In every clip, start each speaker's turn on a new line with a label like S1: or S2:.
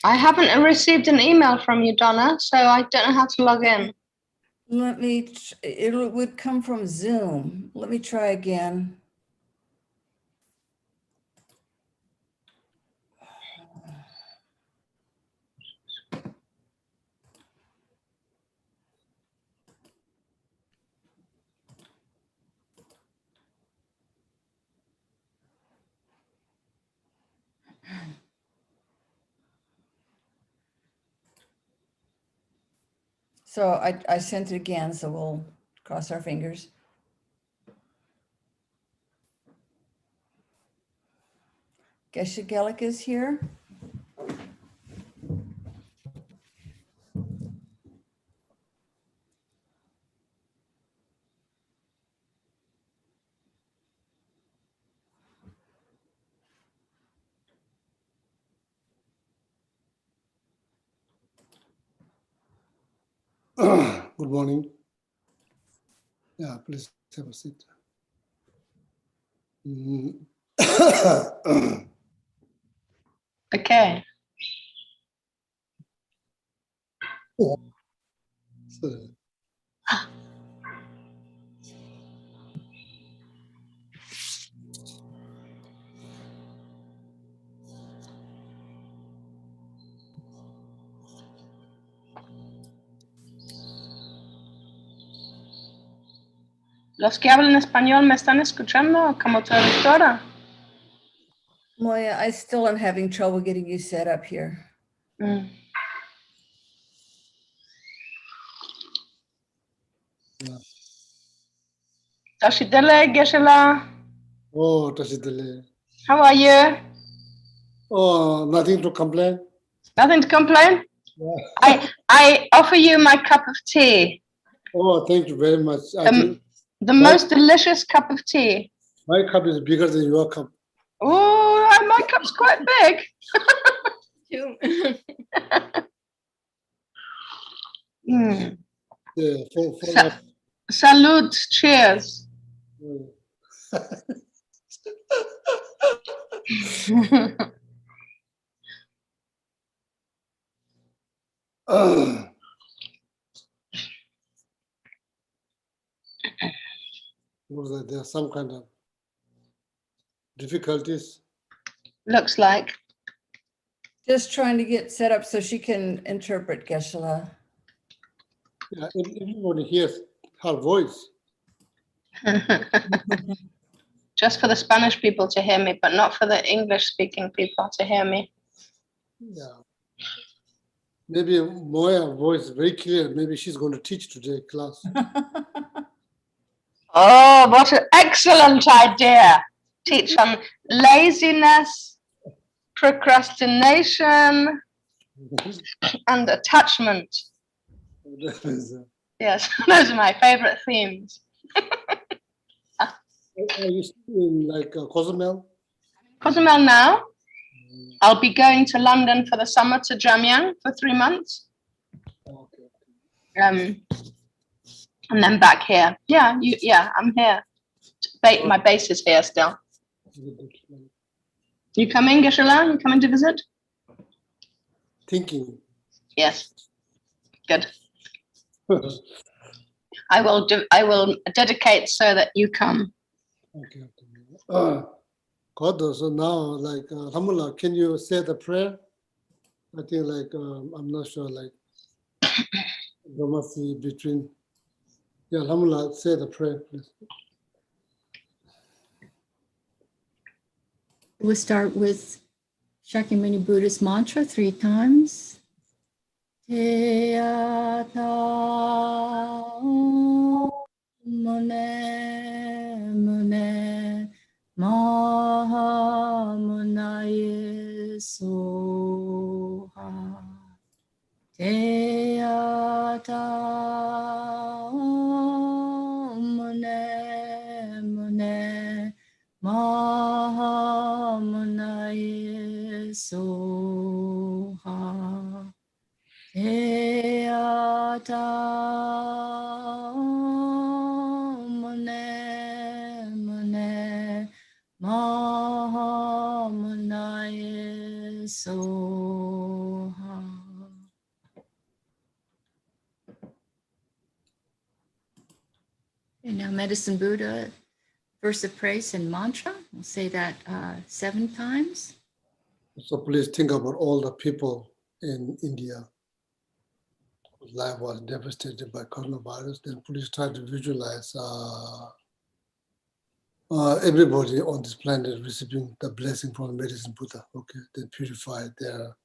S1: I haven't received an email from you, Donna, so I don't know how to log in.
S2: Let me, it would come from Zoom. Let me try again. So I sent it again, so we'll cross our fingers. Geshe Gelik is here.
S3: Good morning. Yeah, please have a seat.
S1: Okay.
S3: So,
S1: Los que hablan español, ¿me están escuchando como traductora?
S2: Moya, I still am having trouble getting you set up here.
S1: Mm.
S3: yeah.
S1: Tashidele, Geshe-la.
S3: Oh, Tashidele.
S1: How are you?
S3: Oh, nothing to complain.
S1: Nothing to complain?
S3: Yeah.
S1: I offer you my cup of tea.
S3: Oh, thank you very much. I think
S1: The most delicious cup of tea.
S3: my cup is bigger than your cup.
S1: Oh, my cup's quite big. Mm.
S3: Yeah,
S1: Salud, cheers.
S3: Was that there some kind of difficulties?
S2: Looks like. Just trying to get set up so she can interpret, Geshe-la.
S3: Yeah, everybody hears her voice.
S1: Just for the Spanish people to hear me, but not for the English-speaking people to hear me.
S3: Yeah. Maybe Moya's voice is very clear. Maybe she's going to teach today class.
S1: Oh, what an excellent idea. Teach on laziness, procrastination, and attachment. Yes, those are my favorite themes.
S3: Are you still in like Cozumel?
S1: Cozumel now. I'll be going to London for the summer to Jamyang for 3 months.
S3: Okay.
S1: And then back here. Yeah, I'm here. My base is here still. You coming, Geshe-la? You coming to visit?
S3: Thinking.
S1: Yes. Good. I will dedicate so that you come.
S3: Okay. God, so now, like, Alhamdulillah, can you say the prayer? I think, like, I'm not sure, like, there must be between. Yeah, Alhamdulillah, say the prayer, please.
S4: We'll start with Shakyamuni Buddhist mantra 3 times. Te ata mune mune maha munaye soha. Te ata mune mune maha munaye soha. Te ata mune mune maha munaye soha. And now Medicine Buddha, verse of praise and mantra. We'll say that 7 times.
S3: So please think about all the people in India whose life was devastated by coronavirus. Then please try to visualize everybody on this planet receiving the blessing from Medicine Buddha. Okay, then purify their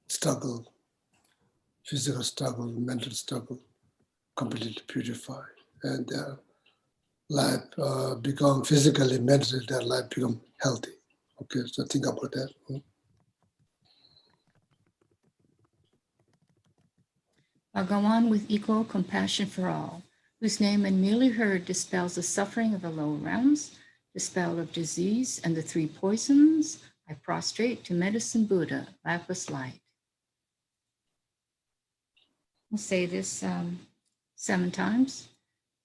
S3: struggle, physical struggle, mental struggle, completely purify, and their life become physically, mentally, their life become healthy. Okay, so think about that.
S4: Bhagawan with equal compassion for all, whose name and merely heard dispels the suffering of the lower realms, dispel of disease and the 3 poisons, I prostrate to Medicine Buddha, lapis light. We'll say this 7 times.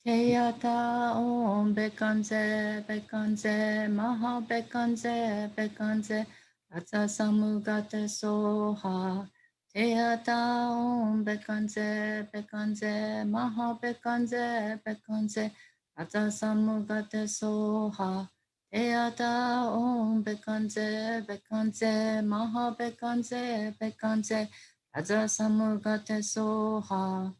S4: Teyata om bekanze, bekanze, maha bekanze, bekanze, tata samugata soha. Teyata om bekanze, bekanze, maha bekanze, bekanze, tata samugata soha. Teyata om bekanze, bekanze, maha bekanze, bekanze, tata samugata soha.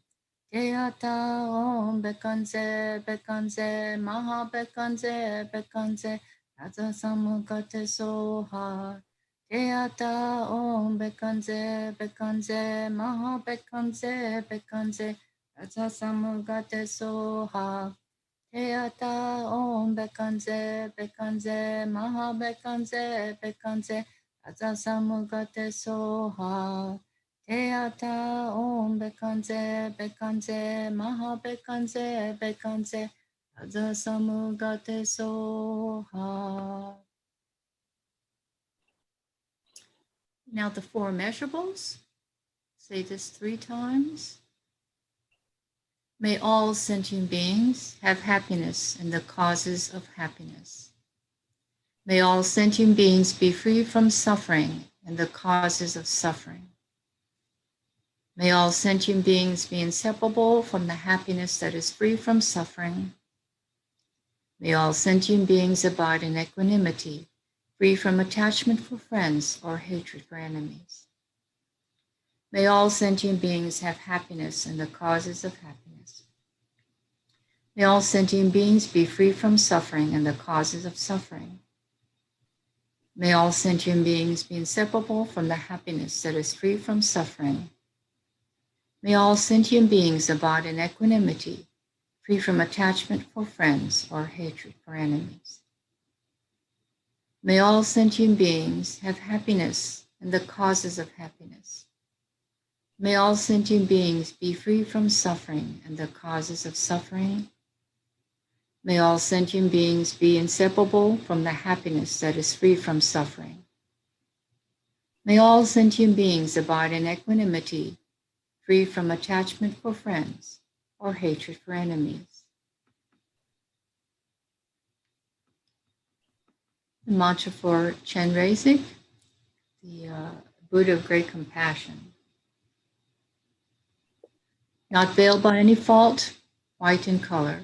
S4: Teyata om bekanze, bekanze, maha bekanze, bekanze, tata samugate soha. Teyata om bekanze, bekanze, maha bekanze, bekanze, tata samugate soha. Teyata om bekanze, bekanze, maha bekanze, bekanze, tata samugate soha. Teyata om bekanze, bekanze, maha bekanze, bekanze, tata samugate soha. Now the 4 measurables. Say this 3 times. May all sentient beings have happiness and the causes of happiness. May all sentient beings be free from suffering and the causes of suffering. May all sentient beings be inseparable from the happiness that is free from suffering. May all sentient beings abide in equanimity, free from attachment for friends or hatred for enemies. May all sentient beings have happiness and the causes of happiness. May all sentient beings be free from suffering and the causes of suffering. May all sentient beings be inseparable from the happiness that is free from suffering. May all sentient beings abide in equanimity, free from attachment for friends or hatred for enemies. May all sentient beings have happiness and the causes of happiness. May all sentient beings be free from suffering and the causes of suffering. May all sentient beings be inseparable from the happiness that is free from suffering. May all sentient beings abide in equanimity, free from attachment for friends or hatred for enemies. The mantra for Chenrezig, the Buddha of Great Compassion. Not veiled by any fault, white in color,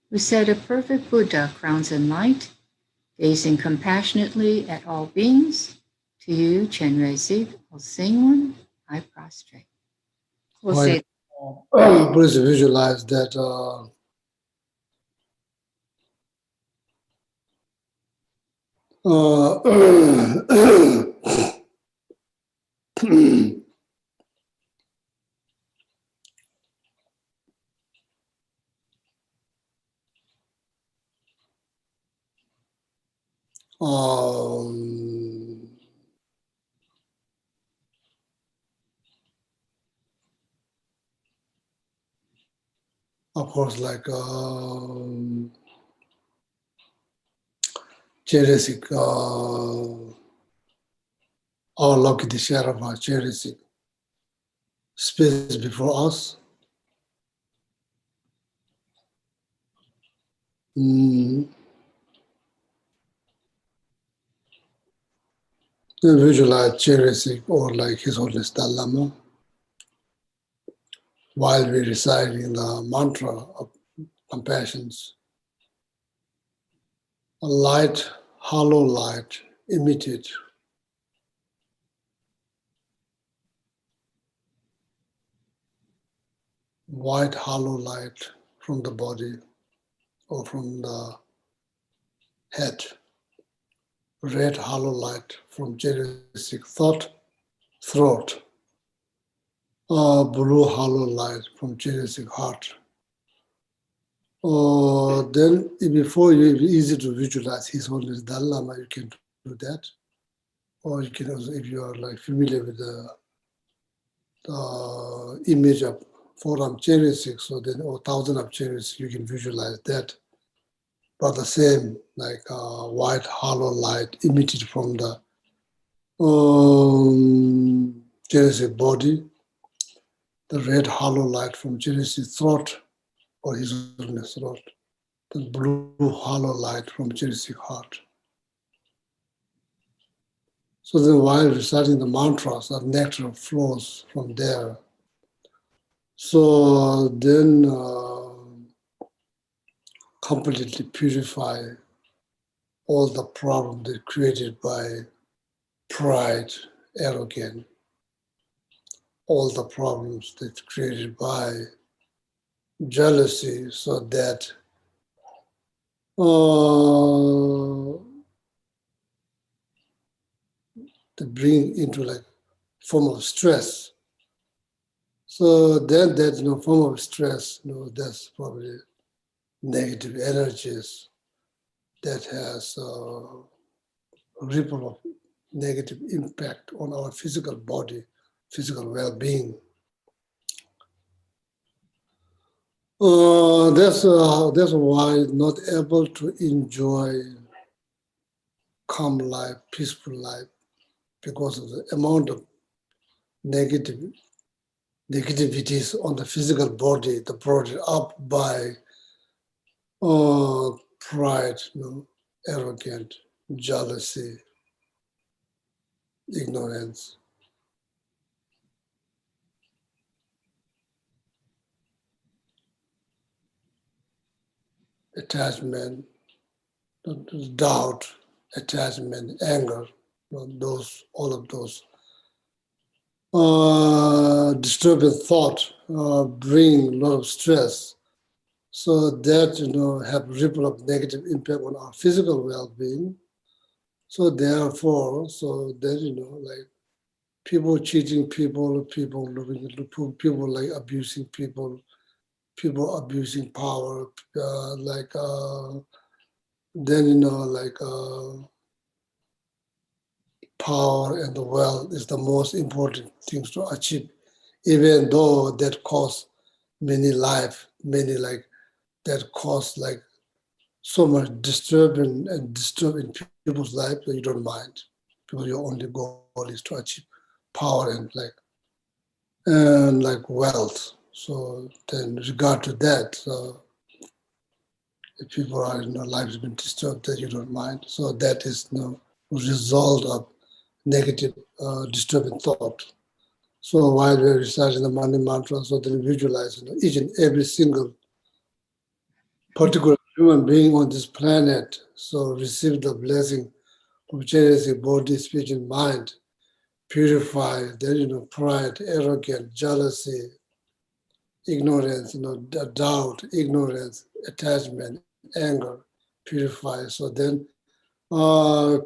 S4: who said a perfect Buddha crowns in light, gazing compassionately at all beings, to you, Chenrezig, all seeing one, I prostrate. We'll say
S3: please visualize that of course, like Cherisik, our lucky the share of our Cherisik, space before us. Visualize Cherisik or like His Holiness Dalai Lama while we reciting the mantra of compassions. A light, hollow light emitted. White hollow light from the body or from the head. Red hollow light from genetic throat. Blue hollow light from genetic heart. Then before you, it's easy to visualize His Holiness Dalai Lama, you can do that. Or you can also, if you are like familiar with the image of four-armed chariot, so then or thousand of chariots, you can visualize that. But the same, like white hollow light emitted from the chariot body, the red hollow light from chariot throat or His Holiness throat, the blue hollow light from chariot heart. So then while reciting the mantras, the nectar flows from there. So then completely purify all the problems that created by pride, arrogance, all the problems that created by jealousy, so that to bring into like form of stress. So then that form of stress, that's probably negative energies that has a ripple of negative impact on our physical body, physical well-being. That's why not able to enjoy calm life, peaceful life, because of the amount of negativities on the physical body, the brought up by pride, arrogance, jealousy, ignorance. Attachment, doubt, attachment, anger, all of those disturbing thought bring a lot of stress. So that have ripple of negative impact on our physical well-being. So therefore, like people cheating people like abusing people abusing power, power and the wealth is the most important things to achieve, even though that costs many life, that cause like so much disturbing people's life that you don't mind, because your only goal is to achieve power and wealth. So then regard to that, if people are life has been disturbed, that you don't mind. So that is result of negative disturbing thought. So while we're reciting the money mantra, so then visualize each and every single particular human being on this planet, so receive the blessing of charity, body, speech, and mind. Purify their pride, arrogance, jealousy, ignorance, doubt, ignorance, attachment, anger. Purify. So then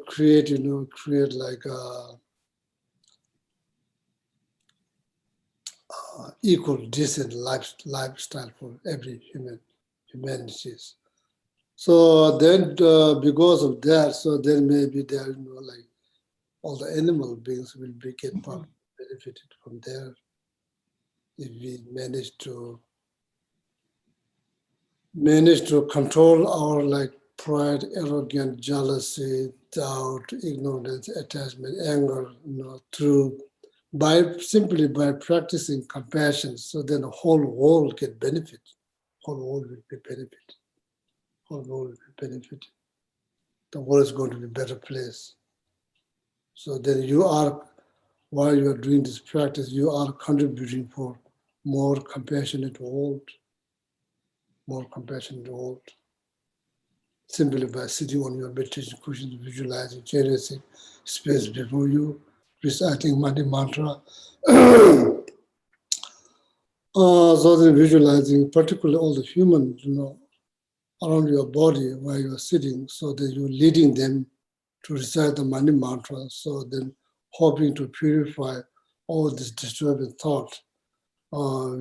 S3: create like equal, decent lifestyle for every humanities. So then, because of that, so then maybe there, like all the animal beings will get benefited from there if we manage to control our pride, arrogance, jealousy, doubt, ignorance, attachment, anger, simply by practicing compassion. So then the whole world get benefit. Whole world will be benefit. Whole world will be benefit. The world is going to be a better place. So then while you are doing this practice, you are contributing for more compassionate world, more compassion in the world. Simply by sitting on your meditation cushion, visualizing, cherishing space before you, reciting Mani Mantra. So then visualizing, particularly all the humans, around your body while you are sitting, so that you're leading them to recite the Mani Mantra. So then hoping to purify all this disturbing thought,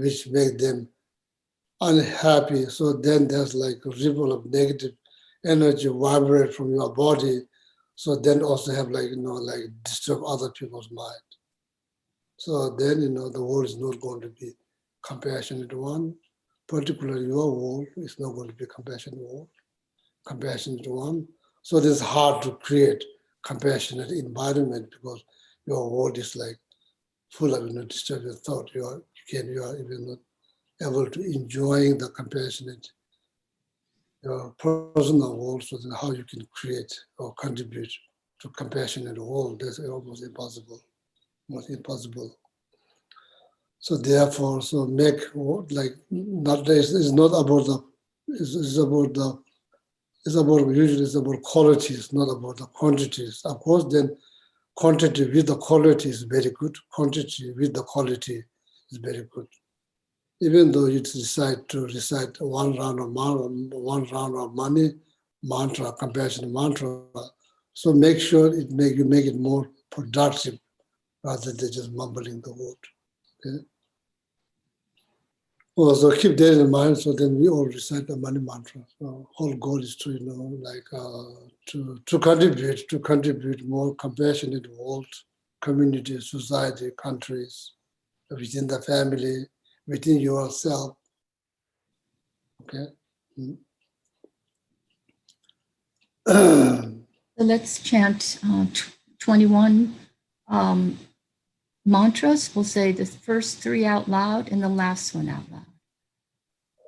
S3: which make them unhappy. So then there's like a ripple of negative energy vibrate from your body. So then also have like disturb other people's mind. So then, the world is not going to be compassionate one. Particularly your world is not going to be compassionate world, compassionate one. So it is hard to create compassionate environment because your world is like full of disturbing thought. You are even not able to enjoying the compassionate your personal world. So then how you can create or contribute to compassionate world, that's almost impossible. Almost impossible. So therefore, so make like not it's not about the it's about usually it's about qualities, not about the quantities. Of course, then quantity with the quality is very good. Quantity with the quality is very good. Even though you decide to recite one round of Mani Mantra, compassion mantra, so make sure you make it more productive rather than just mumbling the word. Okay? So keep that in mind. So then we all recite the Mani Mantra. So whole goal is to to contribute more compassionate world, community, society, countries, within the family, within yourself. Okay.
S4: So let's chant 21 mantras. We'll say the first 3 out loud and the last one out loud.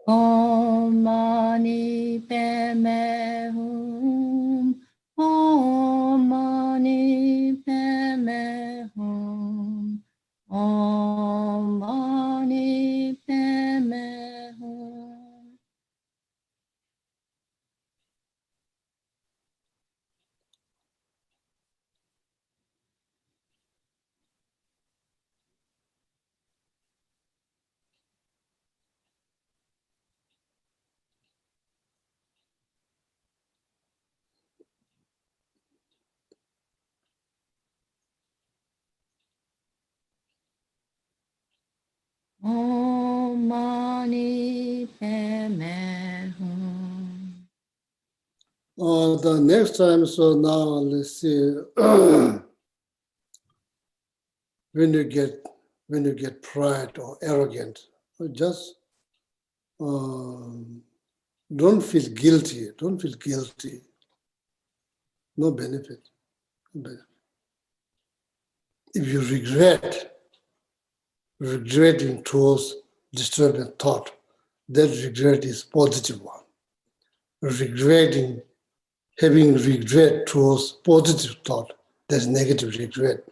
S4: Om Mani Padme Hum. Om Mani Padme Hum. Om Mani Padme Hum. Om Mani Padme Hum.
S3: The next time, so now let's see. When you get pride or arrogant, just don't feel guilty. Don't feel guilty. No benefit. No benefit. If you regretting towards disturbing thought, that regret is positive one. Having regret towards positive thought, that's negative regret.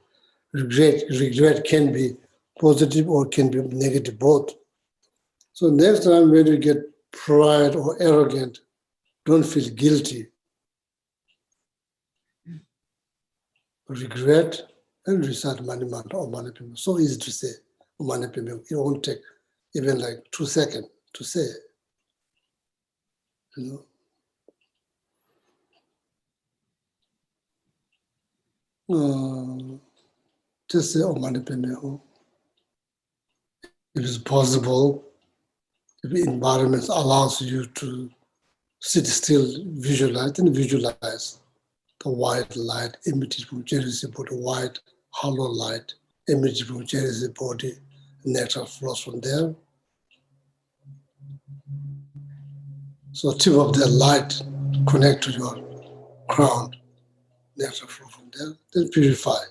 S3: Regret can be positive or can be negative both. So next time when you get pride or arrogant, don't feel guilty. Regret and recite Mani Mantra or Mani Padme. So easy to say Mani Padme. It won't take even like 2 seconds to say. Just say Mani Padme. If it's possible, if the environment allows you to sit still, visualize the white light emitted from Jersey body, white hollow light emitted from Jersey body, nectar flows from there. So tip of that light connect to your crown, nectar flow from there, then purify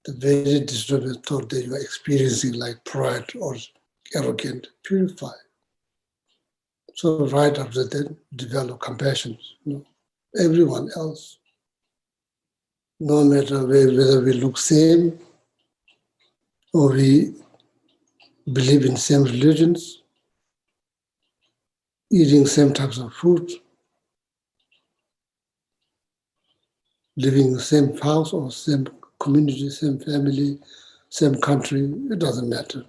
S3: the very disturbing thought that you are experiencing like pride or arrogant, purify. So right after that, develop compassion. Everyone else, no matter whether we look same or we believe in same religions, eating same types of food, living in the same house or same community, same family, same country, it doesn't matter.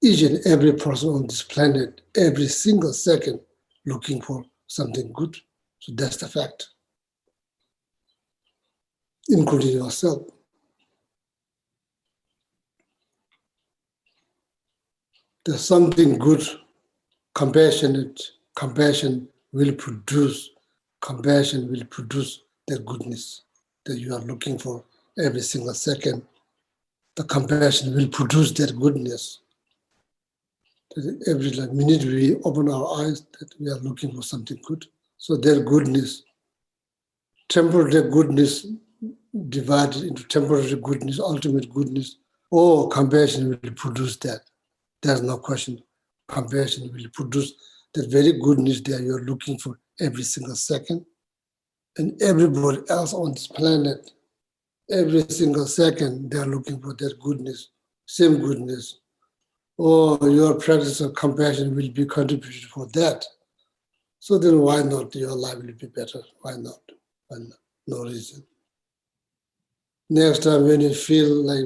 S3: Each and every person on this planet, every single second, looking for something good. So that's the fact, including yourself. There's something good, compassion will produce the goodness that you are looking for every single second. The compassion will produce that goodness. Every minute we open our eyes, that we are looking for something good. So their goodness, temporary goodness divided into temporary goodness, ultimate goodness. Oh, compassion will produce that. There's no question. Compassion will produce that very goodness that you're looking for every single second. And everybody else on this planet, every single second, they're looking for that goodness, same goodness. Oh, your practice of compassion will be contributed for that. So then why not your life will be better? Why not? Why not? No reason. Next time when you feel like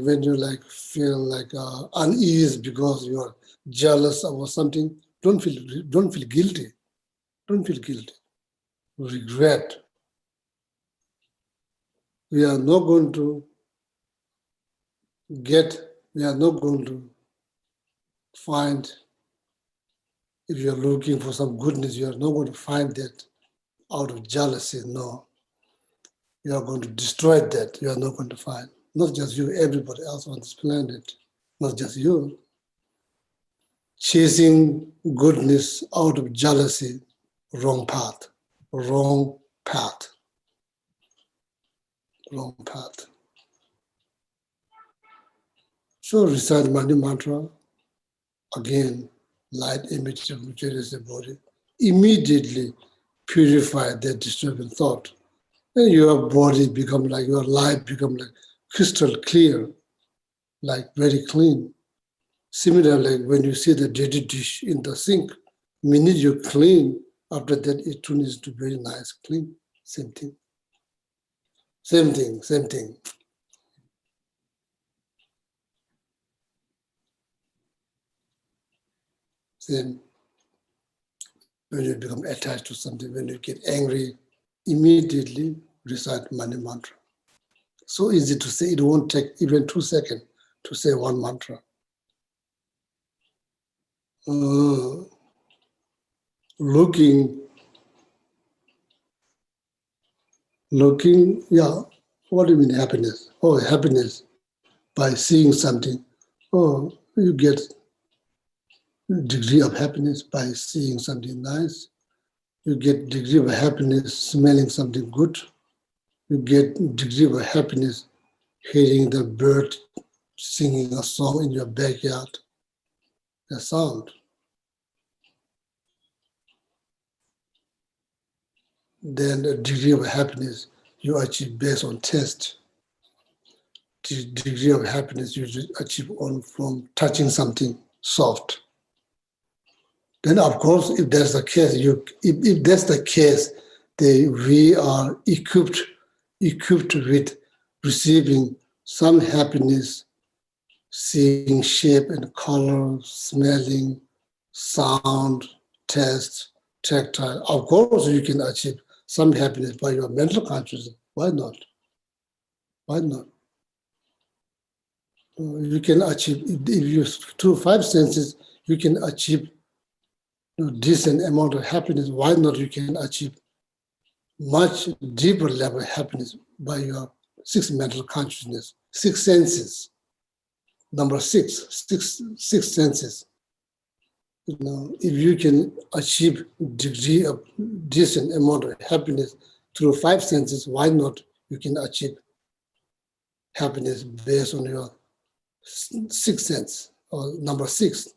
S3: unease because you're jealous about something, don't feel guilty. Don't feel guilty. Regret. We are not going to find, if you're looking for some goodness, you are not going to find that out of jealousy. No. You are going to destroy that. You are not going to find. Not just you, everybody else on this planet. Not just you. Chasing goodness out of jealousy, wrong path. Wrong path. Wrong path. So recite Mani Mantra. Again, light image of materials the body. Immediately purify that disturbing thought. And your body become like, your life become like crystal clear, like very clean. Similarly, when you see the dirty dish in the sink, minute you clean, after that it turns to very nice, clean. Same thing. Same thing, same thing. Same. When you become attached to something, when you get angry, immediately recite Mani Mantra. So easy to say, it won't take even 2 seconds to say one mantra. Looking, yeah, what do you mean happiness? Oh, happiness by seeing something. Oh, you get degree of happiness by seeing something nice. You get degree of happiness smelling something good. You get degree of happiness hearing the bird singing a song in your backyard. The sound. Then the degree of happiness you achieve based on taste. The degree of happiness you achieve from touching something soft. Then, of course, if that's the case, if that's the case, we are equipped with receiving some happiness, seeing shape and color, smelling, sound, taste, tactile. Of course, you can achieve some happiness by your mental consciousness. Why not? Why not? You can achieve, if you through 5 senses, you can achieve decent amount of happiness. Why not? You can achieve much deeper level of happiness by your 6 mental consciousness, 6 senses. Number 6 senses. If you can achieve degree of decent amount of happiness through 5 senses, why not? You can achieve happiness based on your 6th sense, or number 6.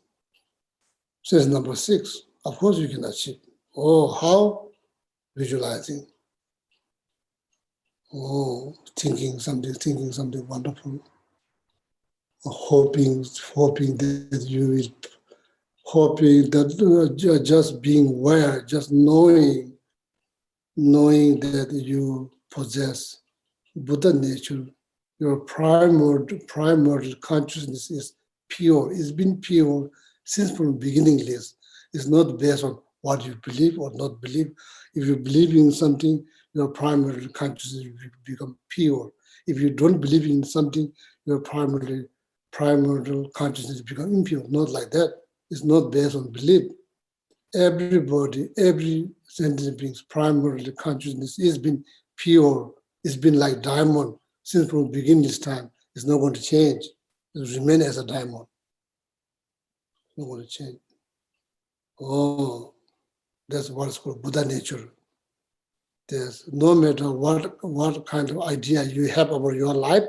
S3: Sense number 6. Of course you can achieve. Oh, how? Visualizing. Oh, thinking something wonderful. Hoping that you will, hoping that just being aware, just knowing that you possess Buddha nature, your primordial consciousness is pure. It's been pure since from beginningless. It's not based on what you believe or not believe. If you believe in something, your primary consciousness will become pure. If you don't believe in something, your primordial consciousness become impure. Not like that. It's not based on belief. Everybody, every sentient being's primary consciousness has been pure. It's been like diamond since from beginningless time. It's not going to change. It will remain as a diamond. It's not going to change. Oh, that's what's called Buddha nature. There's no matter what kind of idea you have about your life,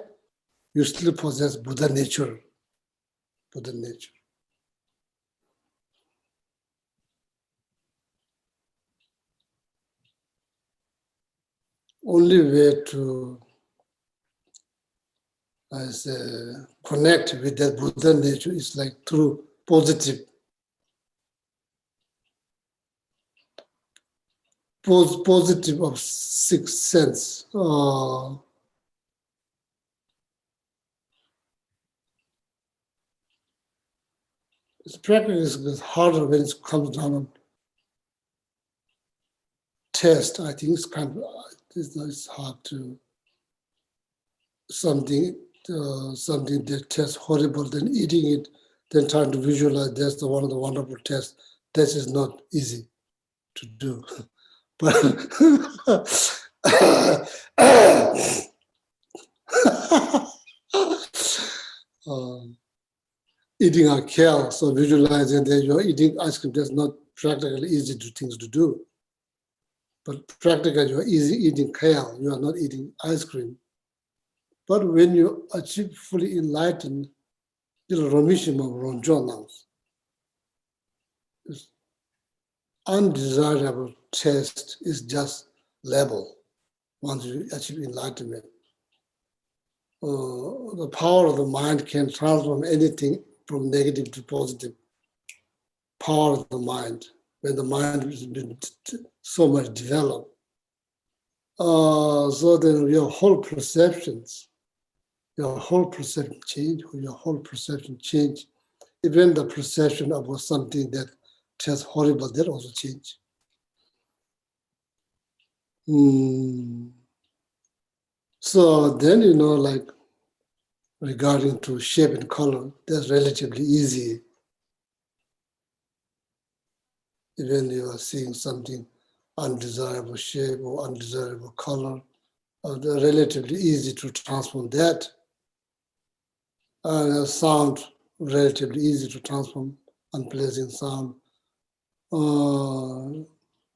S3: you still possess Buddha nature. Buddha nature. Only way to connect with that Buddha nature is like through positive of sixth sense. It's practice is harder when it comes down on test. I think it's kind of it's hard to something that tastes horrible, then eating it, then trying to visualize. That's one of the wonderful tests. That is not easy to do, but eating a kale, so visualizing that you're eating ice cream, that's not practically easy things to do. But practically you're easy eating kale, you are not eating ice cream. But when you achieve fully enlightened, the remission of Ronjon, undesirable taste is just level once you achieve enlightenment. The power of the mind can transform anything from negative to positive. Power of the mind, when the mind has been so much developed. So then your whole perception change. Even the perception about something that tastes horrible, that also change. So then, like regarding to shape and color, that's relatively easy. Even you are seeing something undesirable shape or undesirable color, they're relatively easy to transform that. Sound, relatively easy to transform unpleasant sound.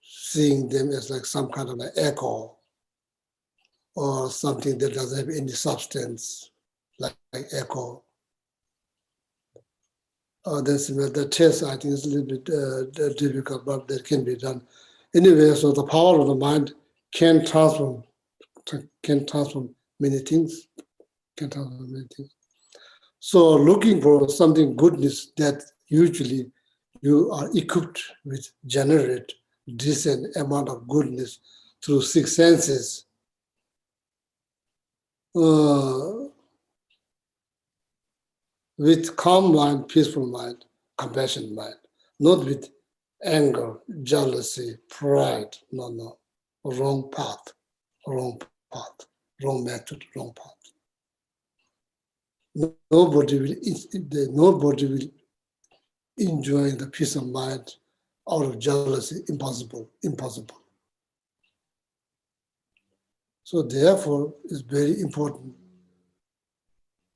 S3: Seeing them as like some kind of an echo or something that doesn't have any substance, like echo. The test, I think, is a little bit difficult, but that can be done. Anyway, so the power of the mind can transform many things. So looking for something goodness that usually you are equipped with generate decent amount of goodness through six senses. With calm mind, peaceful mind, compassionate mind, not with anger, jealousy, pride. No. Wrong path, wrong method, wrong path. Nobody will enjoy the peace of mind out of jealousy. Impossible. So therefore, it's very important,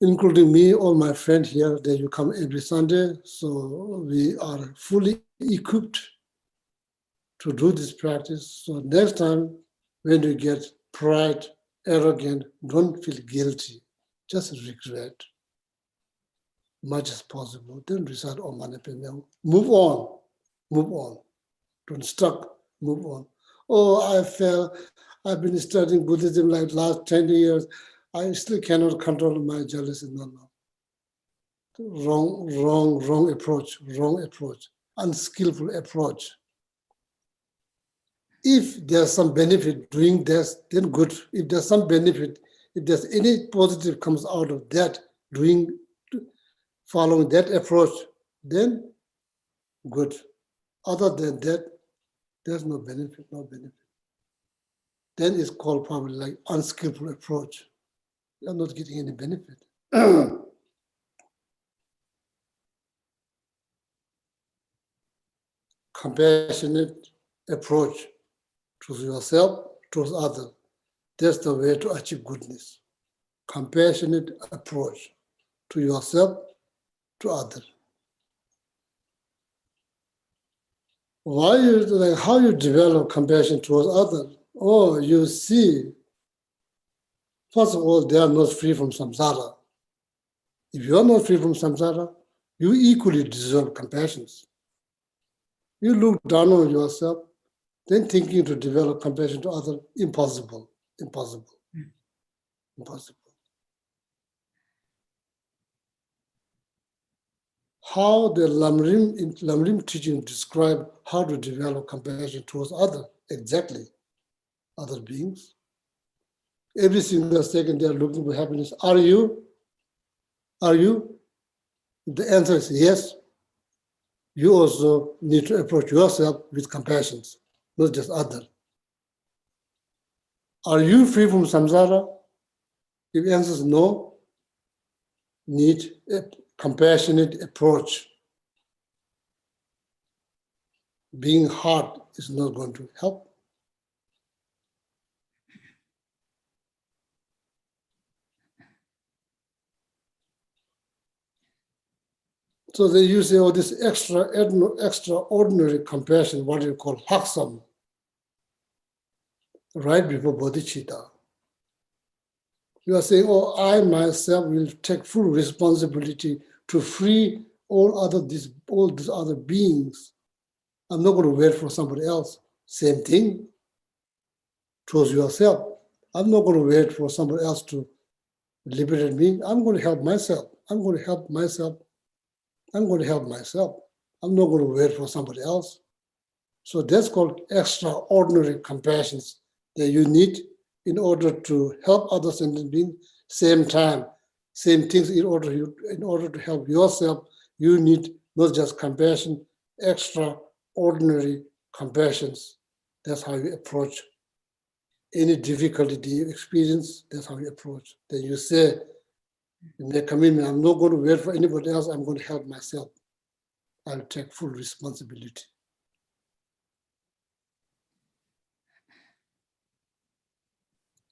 S3: including me, all my friends here, that you come every Sunday. So we are fully equipped to do this practice. So next time when you get pride, arrogant, don't feel guilty, just regret much as possible. Then recite Om Mani Padme Hum. Move on. Don't stuck, move on. Oh, I've been studying Buddhism like last 10 years. I still cannot control my jealousy. No. Wrong approach. unskillful approach. If there's some benefit doing this, then good. If there's some benefit, if there's any positive comes out of that, following that approach, then good. Other than that, there's no benefit, no benefit. Then it's called probably like unskillful approach. You're not getting any benefit. Compassionate approach to yourself, to others. That's the way to achieve goodness. Compassionate approach to yourself, to others. Why you like how you develop compassion towards others? Oh, you see, first of all, they are not free from samsara. If you are not free from samsara, you equally deserve compassion. You look down on yourself, then thinking to develop compassion to others, impossible, impossible, impossible. How the Lamrim teaching describe how to develop compassion towards others, exactly, other beings. Every single second they are looking for happiness. Are you? Are you? The answer is yes. You also need to approach yourself with compassion, not just others. Are you free from samsara? If the answer is no, need a compassionate approach. Being hard is not going to help. So they use this extraordinary compassion, what you call haksam, right before bodhicitta. You are saying, oh, I myself will take full responsibility to free all these other beings. I'm not going to wait for somebody else. Same thing towards yourself. I'm not going to wait for somebody else to liberate me. I'm going to help myself. I'm going to help myself. I'm going to help myself. I'm not going to wait for somebody else. So that's called extraordinary compassion that you need in order to help other sentient beings. Same time, same things in order to help yourself, you need not just compassion, extraordinary compassions. That's how you approach any difficulty you experience. That's how you approach. Then you say, you make commitment, I'm not going to wait for anybody else, I'm going to help myself. I'll take full responsibility.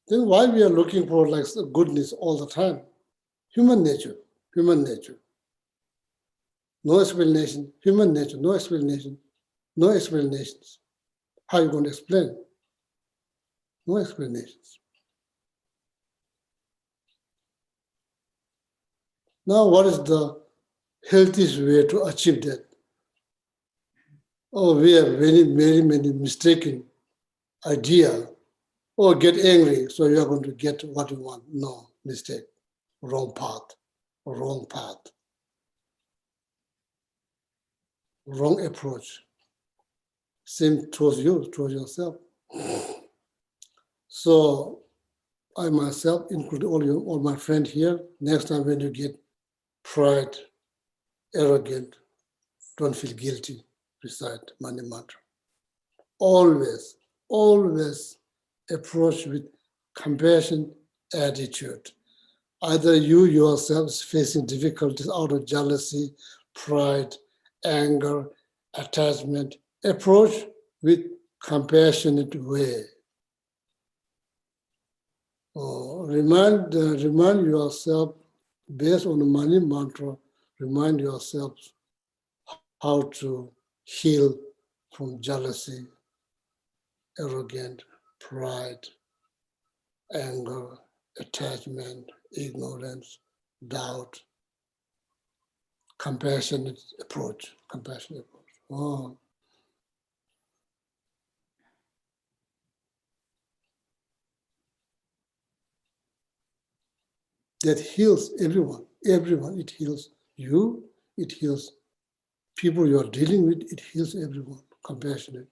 S3: Then why we are looking for like goodness all the time? Human nature, human nature. No explanation, human nature, no explanation, no explanations. How are you going to explain? No explanations. Now what is the healthiest way to achieve that? Oh, we have many mistaken idea. Or get angry, so you are going to get what you want. No, mistake, wrong path, wrong path, wrong approach. Same towards you, towards yourself. So I myself, including all my friends here, next time when you get pride, arrogant, don't feel guilty, recite Mani Mantra. Always, always approach with compassion attitude. Either you yourselves facing difficulties out of jealousy, pride, anger, attachment, approach with compassionate way. Remind yourself, based on the Mani Mantra, remind yourself how to heal from jealousy, arrogance, pride, anger, attachment, ignorance, doubt, compassionate approach. Oh. That heals everyone, it heals you, it heals people you are dealing with, it heals everyone, compassionate.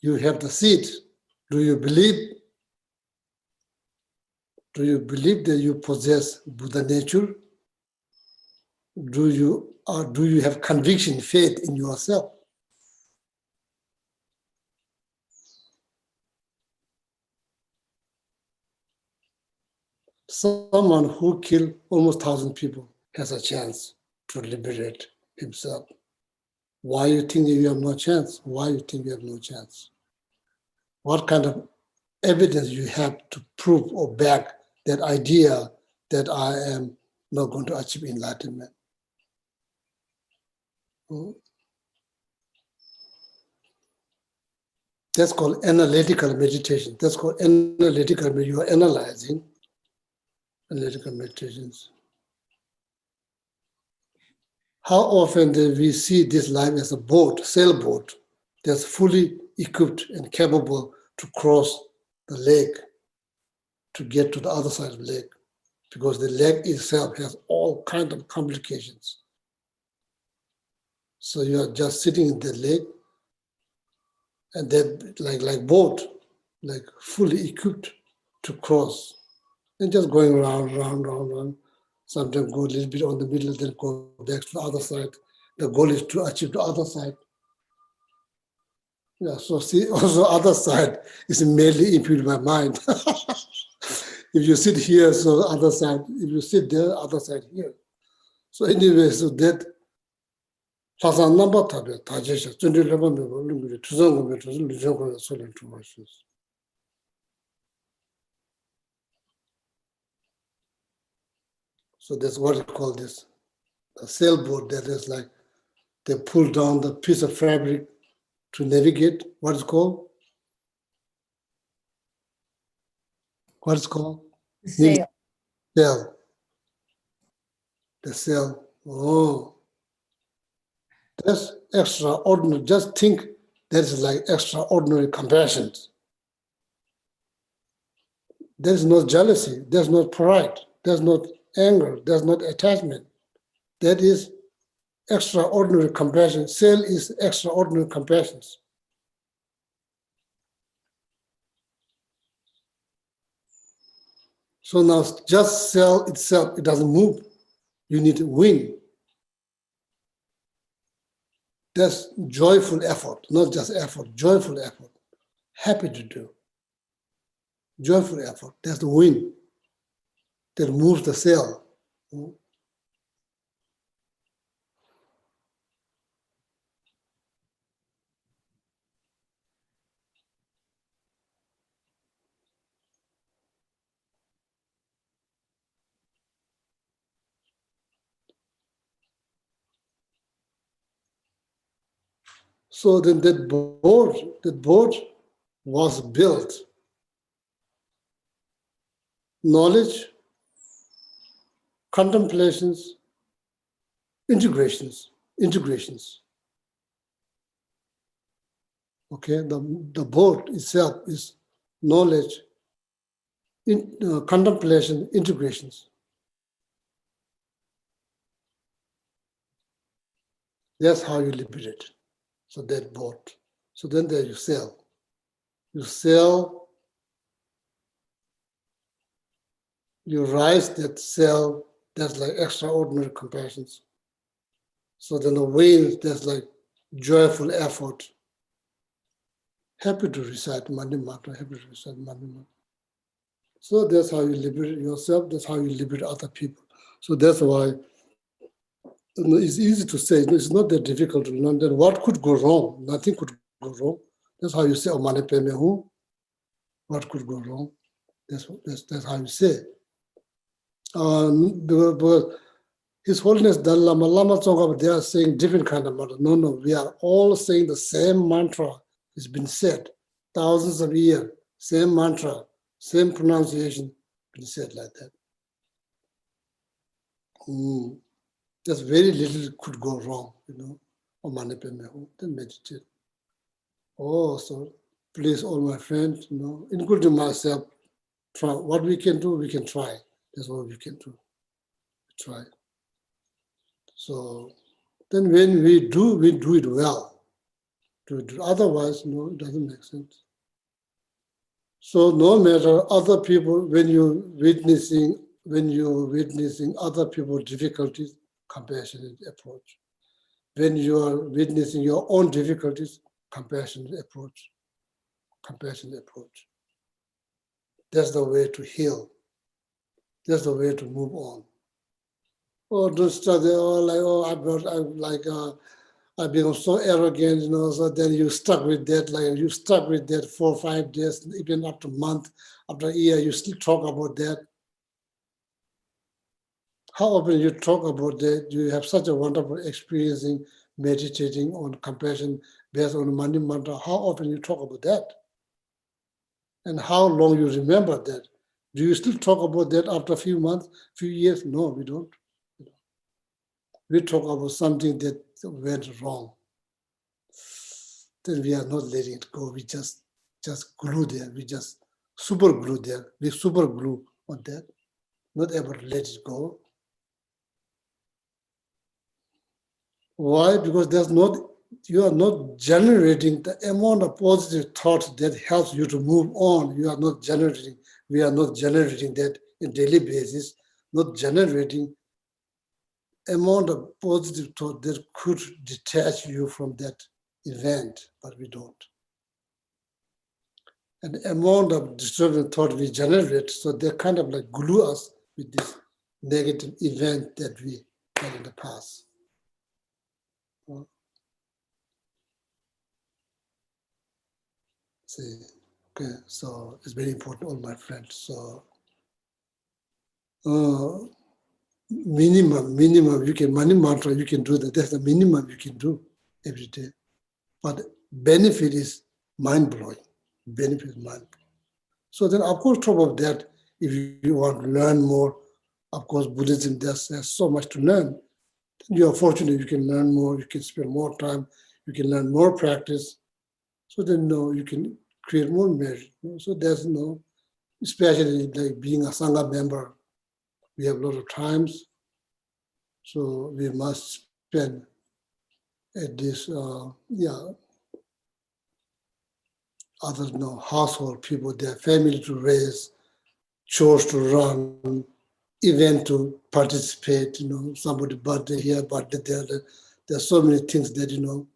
S3: You have the seed. Do you believe? Do you believe that you possess Buddha nature? Do you have conviction, faith in yourself? Someone who killed almost 1,000 people has a chance to liberate himself. Why you think you have no chance? Why you think you have no chance? What kind of evidence you have to prove or back that idea that I am not going to achieve enlightenment? That's called analytical meditation. That's called analytical. You are analyzing analytical meditations. How often do we see this life as a boat, sailboat, that's fully equipped and capable to cross the lake to get to the other side of the lake? Because the lake itself has all kinds of complications. So you are just sitting in the lake and then like boat, like fully equipped to cross and just going round. Sometimes go a little bit on the middle, then go back to the other side. The goal is to achieve the other side. Yeah, so see, also other side is merely imputed by mind. If you sit here, so other side, if you sit there, other side here. So anyway, so that Hasan number tabi, tajesha, 2011 me, tuzang me, tuzang me, solen two verses. So that's what we call this, a sailboat that is like, they pull down the piece of fabric to navigate. What is called? What is called?
S2: Sail.
S3: Sail. The sail. Oh, that's extraordinary. Just think that is like extraordinary compassion. There's no jealousy. There's no pride. There's not anger. There's not attachment. That is extraordinary compassion. Sail is extraordinary compassion. So now just sail itself, it doesn't move. You need wind. That's joyful effort, not just effort, joyful effort. Happy to do. Joyful effort. That's the wind that moves the sail. So then that boat was built. Knowledge, contemplations, integrations. Okay, the boat itself is knowledge, contemplation, integrations. That's how you liberate. So that boat. So then there you sail. You sail, you rise that sail, that's like extraordinary compassions. So then the wind, that's like joyful effort. Happy to recite Mani Mantra, happy to recite Mani Mantra. So that's how you liberate yourself, that's how you liberate other people. So that's why it's easy to say, it's not that difficult to learn that what could go wrong? Nothing could go wrong. That's how you say, Omane Peme Hu. What could go wrong? That's how you say. But His Holiness Dalai Lama Tsongkhapa, they are saying different kind of mantra. No, we are all saying the same mantra. It's been said thousands of years, same mantra, same pronunciation, been said like that. Just very little could go wrong, Omane Peme Hu, then meditate. Oh, so please, all my friends, including myself, try what we can do, we can try. That's what we can do. Try. So Then when we do it well. Otherwise, no, it doesn't make sense. So no matter other people, when you're witnessing other people's difficulties, compassionate approach. When you are witnessing your own difficulties, compassionate approach. Compassionate approach. That's the way to heal. That's the way to move on. Oh, don't start there. Oh, I've become so arrogant, so then you stuck with that, you stuck with that 4 or 5 days, even up to a month, after a year, you still talk about that. How often you talk about that? You have such a wonderful experience in meditating on compassion based on Mani Mantra. How often you talk about that? And how long you remember that? Do you still talk about that after a few months, few years? No, we don't. We talk about something that went wrong. Then we are not letting it go. We just glue there. We just super glue there. We super glue on that. Not able to let it go. Why? Because you are not generating the amount of positive thoughts that helps you to move on. You are not generating. We are not generating that in daily basis. Not generating amount of positive thought that could detach you from that event, but we don't. And the amount of disturbing thought we generate, so they kind of like glue us with this negative event that we had in the past. See, okay, so it's very important, all my friends. So minimum, you can, Mani Mantra, you can do that. That's the minimum you can do every day. But benefit is mind-blowing. Benefit is mind-blowing. So then, of course, top of that, if you want to learn more, of course, Buddhism has so much to learn. You are fortunate, you can learn more, you can spend more time, you can learn more practice. So then, you can create more measure. So there's especially like being a Sangha member, we have a lot of times. So we must spend at this, others household people, their family to raise, chores to run, event to participate, somebody birthday here, birthday there. There's so many things that,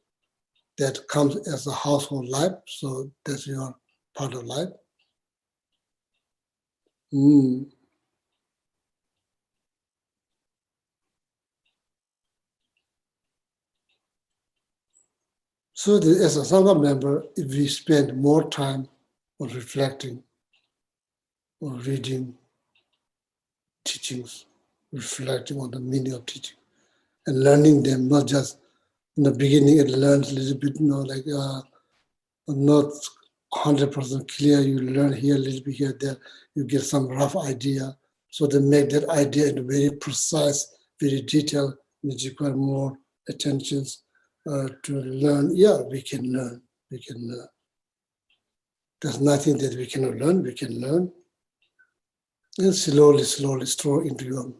S3: that comes as a household life. So that's your part of life. So as a Sangha member, if we spend more time on reflecting, on reading teachings, reflecting on the meaning of teaching, and learning them, not just in the beginning, it learns a little bit, not 100% clear. You learn here, a little bit here, there. You get some rough idea. So they make that idea in very precise, very detailed, which require more attention to learn. Yeah, we can learn. We can learn. There's nothing that we cannot learn. We can learn. And slowly store into your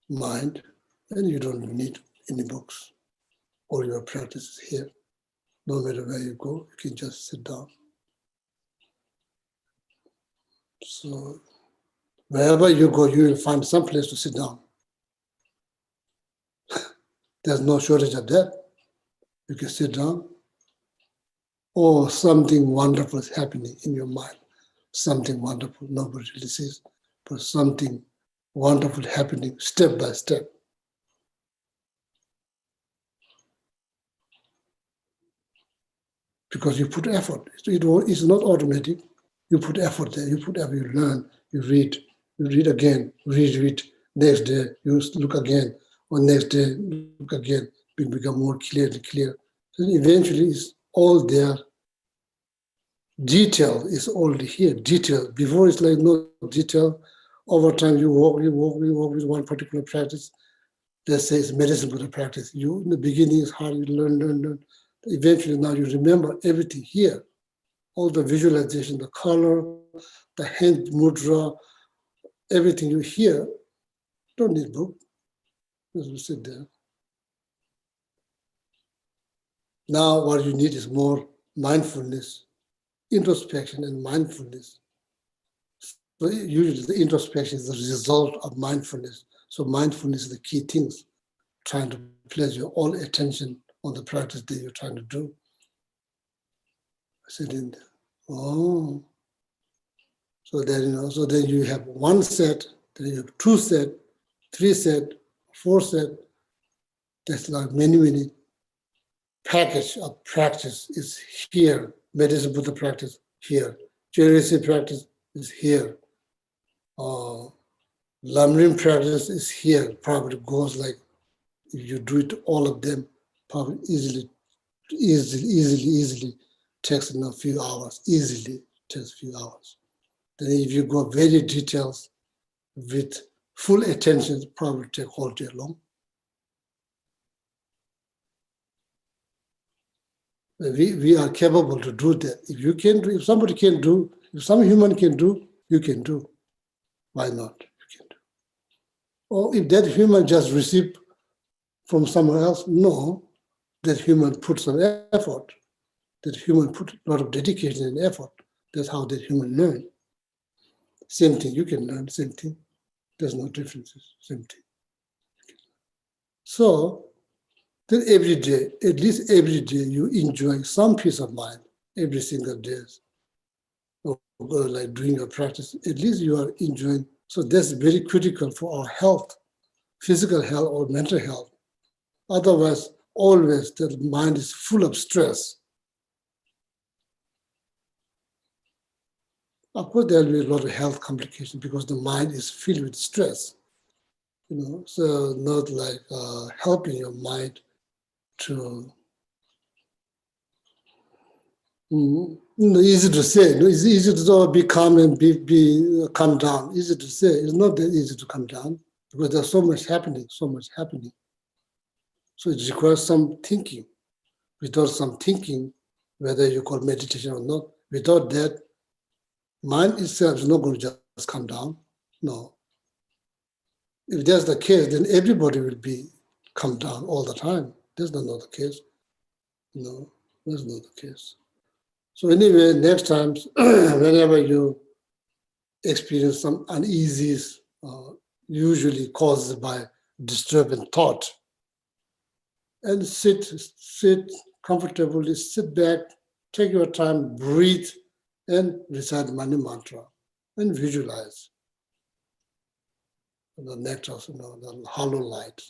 S3: mind. And you don't need any books. All your practice is here. No matter where you go, you can just sit down. So wherever you go, you will find some place to sit down. There's no shortage of that. You can sit down. Or something wonderful is happening in your mind. Something wonderful, nobody really sees, but something wonderful happening step by step. Because you put effort. It's not automatic. You put effort there. You put effort, you learn, you read again, read. Next day, you look again. Or next day, look again. It become more clear. So eventually, it's all there. Detail is already here. Detail. Before it's like no detail. Over time, you walk with one particular practice. Let's say it's medicine with a practice. In the beginning, it's hard. You learn. Eventually, now you remember everything here. All the visualization, the color, the hand mudra, everything you hear. Don't need book. Just sit there. Now what you need is more mindfulness, introspection and mindfulness. So usually the introspection is the result of mindfulness. So mindfulness is the key things, trying to place your all attention on the practice that you're trying to do. Sitting there. Oh. So then, so then you have one set, then you have two set, three set, four set. That's like many package of practice is here. Medicine Buddha practice here. JRC practice is here. Lamrim practice is here. Probably goes like, if you do it all of them, probably easily takes a few hours. Easily takes a few hours. Then if you go very details with full attention, probably take whole day long. We are capable to do that. If you can do, if somebody can do, if some human can do, you can do. Why not? You can do. Or if that human just received from someone else, no, that human put some effort. That human put a lot of dedication and effort. That's how that human learn. Same thing, you can learn, same thing. There's no differences, same thing. So then every day, at least every day, you enjoy some peace of mind every single day. Or like doing your practice, at least you are enjoying. So that's very critical for our health, physical health or mental health. Otherwise, always the mind is full of stress. Of course, there will be a lot of health complications because the mind is filled with stress. So not like helping your mind to. Easy to say. It's easy to be calm and be calm down. Easy to say. It's not that easy to calm down because there's so much happening. So it requires some thinking. Without some thinking, whether you call meditation or not, without that, mind itself is not going to just come down. No. If that's the case, then everybody will be come down all the time. That's not the case. No, that's not the case. So anyway, next time, whenever you experience some uneasiness, usually caused by disturbing thought, and sit comfortably, sit back, take your time, breathe, and recite Mani Mantra, and visualize the nectar, the hollow light,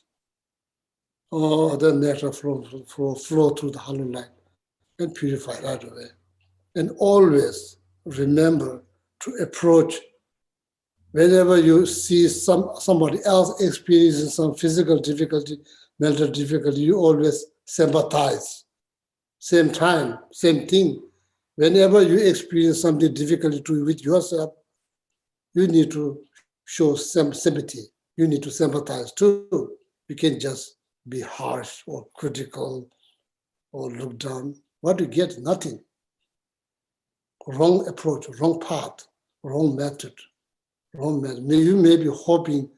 S3: or the nectar flow through the hollow light and purify right away. And always remember to approach whenever you see somebody else experiencing some physical difficulty, mental difficulty, you always sympathize. Same time, same thing. Whenever you experience something difficult with yourself, you need to show some sympathy. You need to sympathize too. You can't just be harsh or critical or look down. What do you get? Nothing. Wrong approach, wrong path, wrong method. You may be hoping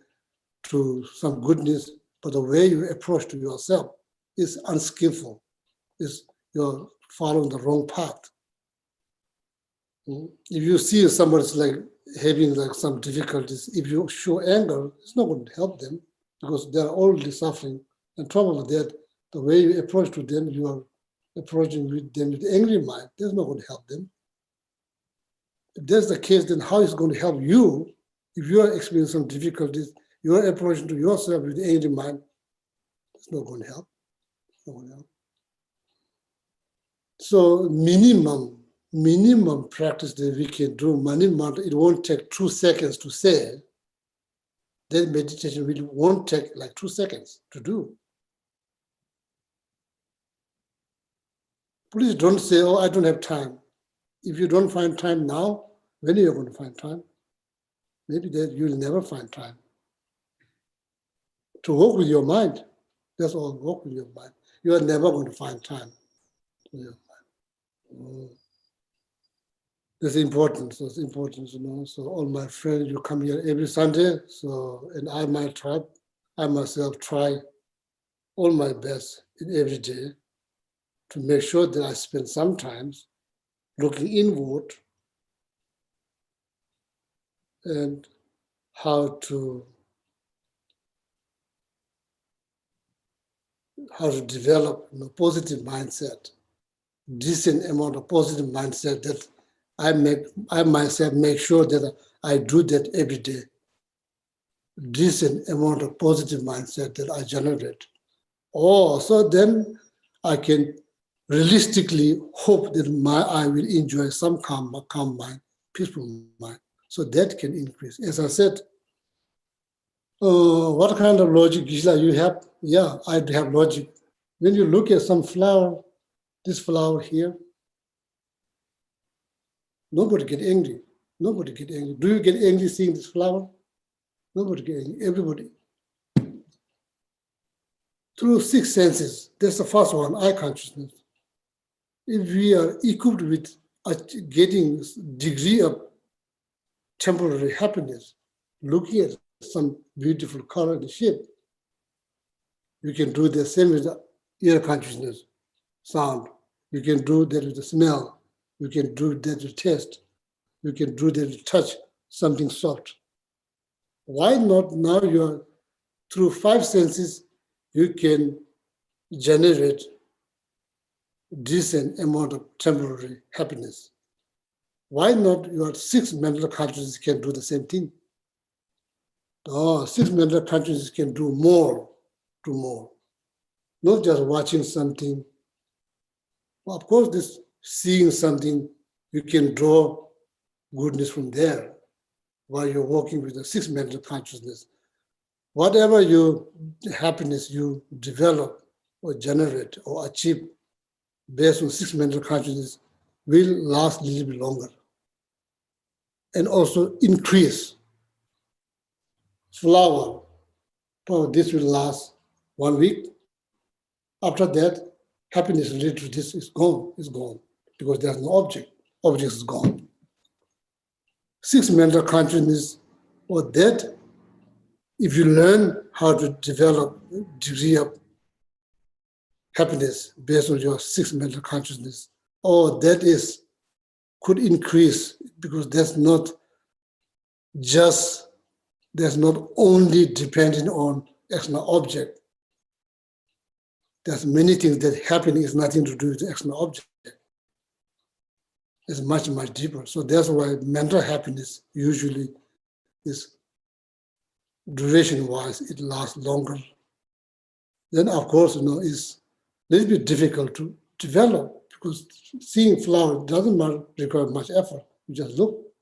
S3: to some goodness, but the way you approach to yourself is unskillful. You're following the wrong path. If you see somebody's like having like some difficulties, if you show anger, it's not going to help them because they're already suffering. And trouble with that, the way you approach to them, you are approaching with them with angry mind. That's not going to help them. If that's the case, then how is it going to help you if you are experiencing some difficulties? You are approaching to yourself with angry mind. It's not going to help. It's not going to help. So minimum practice that we can do, Mani Mantra, it won't take 2 seconds to say. That meditation really won't take like 2 seconds to do. Please don't say, oh, I don't have time. If you don't find time now, when are you going to find time? Maybe that you'll never find time. To work with your mind, that's all, work with your mind. You are never going to find time with your mind. That's important. So it's important, So all my friends, you come here every Sunday. So, and I might try, I myself try all my best in every day to make sure that I spend some time looking inward and how to develop positive mindset, decent amount of positive mindset that I myself make sure that I do that every day. Decent amount of positive mindset that I generate. So then I can realistically hope that I will enjoy some calm mind, peaceful mind. So that can increase. As I said, what kind of logic, Gisela, you have? Yeah, I have logic. When you look at some flower, this flower here, nobody get angry. Nobody get angry. Do you get angry seeing this flower? Nobody get angry. Everybody. Through 6 senses, that's the first one, eye consciousness. If we are equipped with getting degree of temporary happiness, looking at some beautiful color and shape, we can do the same with the ear consciousness, sound. We can do that with the smell. We can do that with taste. We can do that with touch, something soft. Why not now you're through 5 senses, you can generate decent amount of temporary happiness. Why not your 6 mental consciousness can do the same thing? 6 mental consciousness can do more. Not just watching something. Well, of course, this seeing something, you can draw goodness from there while you're working with the 6 mental consciousness. Whatever your happiness you develop or generate or achieve based on 6 mental consciousness will last a little bit longer and also increase. Flower, this will last 1 week. After that, happiness related to this is gone, because there's no object. Object is gone. 6 mental consciousness, or that, if you learn how to develop degree of happiness based on your 6 mental consciousness, that could increase, because that's not only depending on external object. There's many things that happen is nothing to do with the external object. It's much, much deeper. So that's why mental happiness usually is duration-wise, it lasts longer. Then of course, it's a little bit difficult to develop, because seeing flower doesn't require much effort. You just look.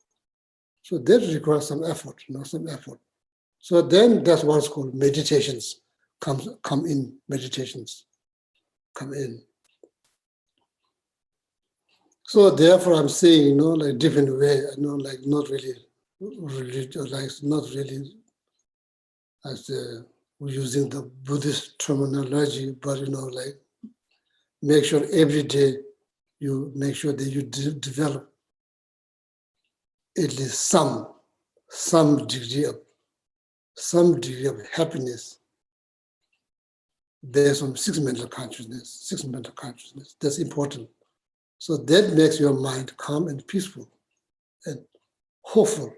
S3: So that requires some effort, some effort. So then that's what's called meditations come in. So therefore I'm saying, like different way, like not really religious, like not really as using the Buddhist terminology, but like make sure every day you make sure that you develop at least some degree of happiness based on 6 mental consciousness. That's important. So that makes your mind calm and peaceful and hopeful.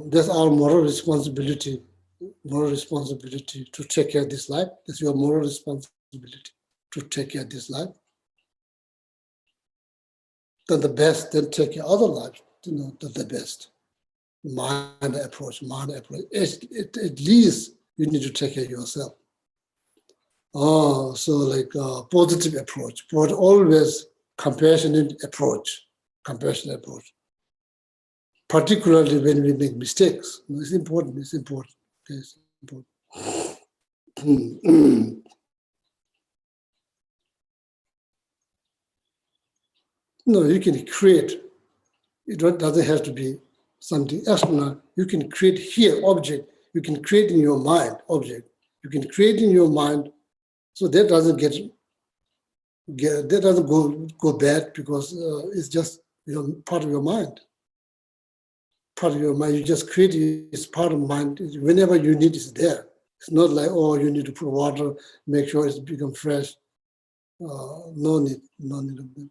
S3: That's our moral responsibility to take care of this life. That's your moral responsibility to take care of this life. Then the best, then take care of other lives, the best. Mind approach. At least you need to take care of yourself. So like a positive approach, but always compassionate approach. Particularly when we make mistakes. It's important. Okay, it's important. No, you can create. It doesn't have to be something external. You can create here object. You can create in your mind object. You can create in your mind, so that doesn't go bad, because it's just part of your mind. You just create it, it's part of mind. Whenever you need, it's there. It's not like, oh, you need to put water, make sure it's become fresh. No need of that.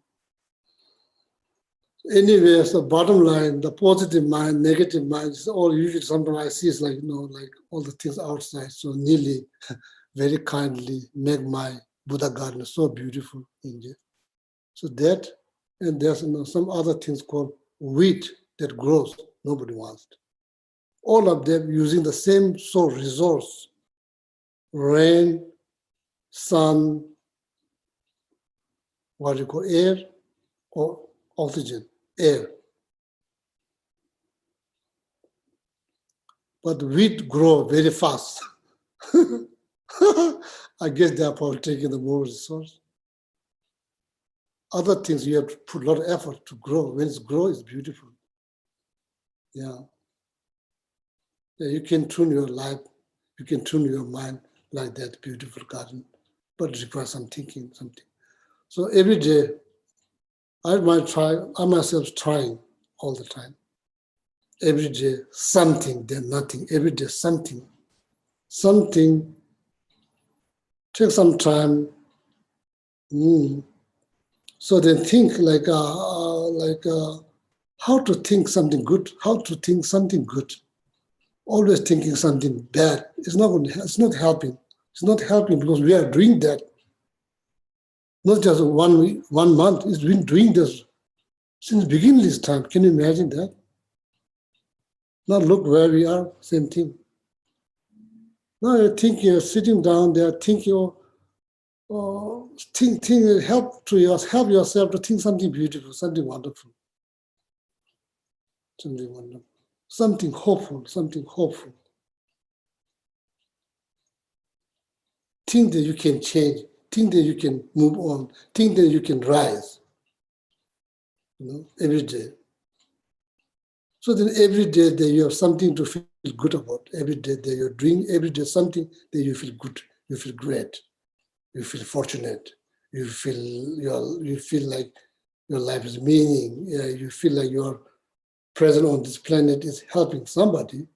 S3: Anyway, so bottom line, the positive mind, negative mind is all usually sometimes I see is like, like all the things outside. So Neely very kindly make my Buddha garden so beautiful, India. So that, and there's some other things called wheat that grows, nobody wants it. All of them using the same source resource, rain, sun, what you call air, or oxygen, air. But wheat grow very fast. I guess they are probably taking the more resource. Other things you have to put a lot of effort to grow. When it's grow, it's beautiful. Yeah. You can tune your life, you can tune your mind like that beautiful garden, but it requires some thinking, something. So every day, I myself trying all the time. Every day, something, then nothing. Every day, something. Something, take some time. So then think how to think something good, how to think something good. Always thinking something bad. It's not helping. It's not helping because we are doing that. Not just 1 week, 1 month. It's been doing this since beginning this time. Can you imagine that? Now look where we are, same thing. Now you're thinking, you're sitting down there thinking, help yourself to think something beautiful, something wonderful. Something wonderful. Something hopeful, something hopeful. Think that you can change, think that you can move on, think that you can rise, every day. So then every day that you have something to feel good about, every day that you're doing, every day something that you feel good, you feel great, you feel fortunate, you feel like your life is meaning, you feel like your presence on this planet is helping somebody.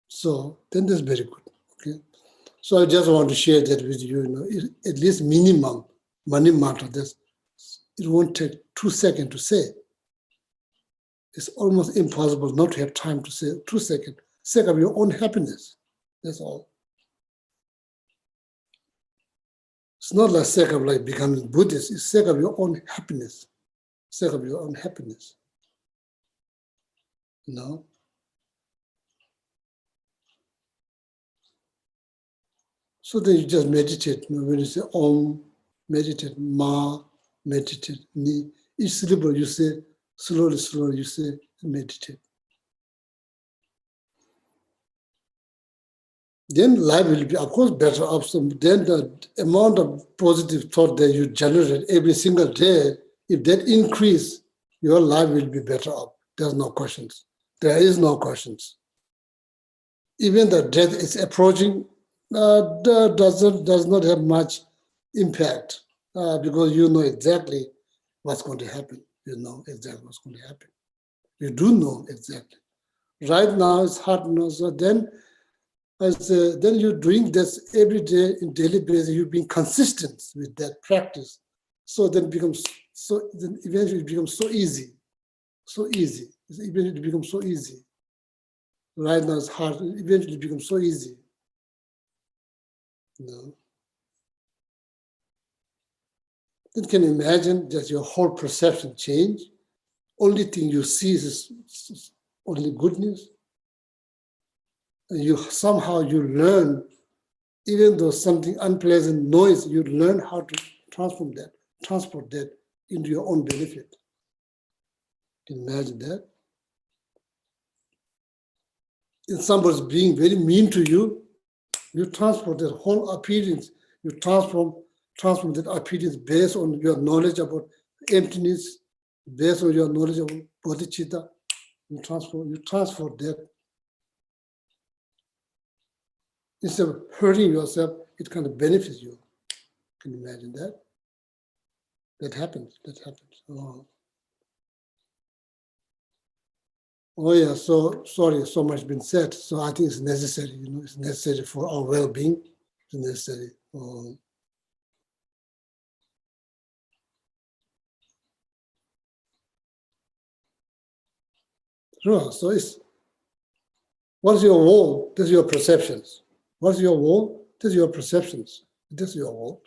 S3: So then that's very good, okay? So I just want to share that with you, at least minimum money matter. It won't take 2 seconds to say. It's almost impossible not to have time to say 2 seconds. Sake of your own happiness. That's all. It's not like sake of like becoming Buddhist. It's sake of your own happiness. Sake of your own happiness. So then you just meditate. When you say Om, meditate, Ma, meditate, Ni. Each syllable you say, slowly, you say, meditate. Then life will be, of course, better off. Then the amount of positive thought that you generate every single day, if that increase, your life will be better off. There's no questions. There is no questions. Even the death is approaching, does not have much impact because you know exactly what's going to happen. You know exactly what's going to happen. You do know exactly. Right now it's hard to know. So then you're doing this every day in daily basis. You're being consistent with that practice. So then eventually it becomes so easy. So easy. Eventually it becomes so easy. Right now it's hard. Eventually it becomes so easy. Then can you imagine that your whole perception change? Only thing you see is only goodness. And somehow you learn, even though something unpleasant noise, you learn how to transport that into your own benefit. Can you imagine that? If somebody's being very mean to you, you transport that whole appearance, you transform that appearance based on your knowledge about emptiness, based on your knowledge of bodhicitta. You transfer that. Instead of hurting yourself, it kind of benefits you. Can you imagine that? That happens. Oh. Oh yeah, so sorry, so much been said. So I think it's necessary, it's necessary for our well-being. It's necessary. Sure. So what's your world? This is your perceptions. What's your world? This is your perceptions. This is your world.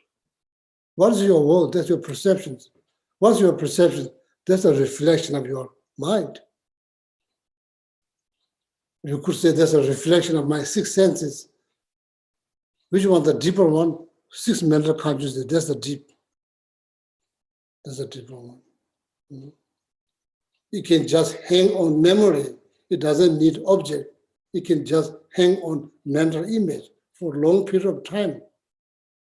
S3: What is your world? That's your perceptions. What's your perception? That's a reflection of your mind. You could say that's a reflection of my six senses. Which one, the deeper one? Six mental consciousness, that's the deep. That's the deeper one. You can just hang on memory. It doesn't need object. You can just hang on mental image for a long period of time.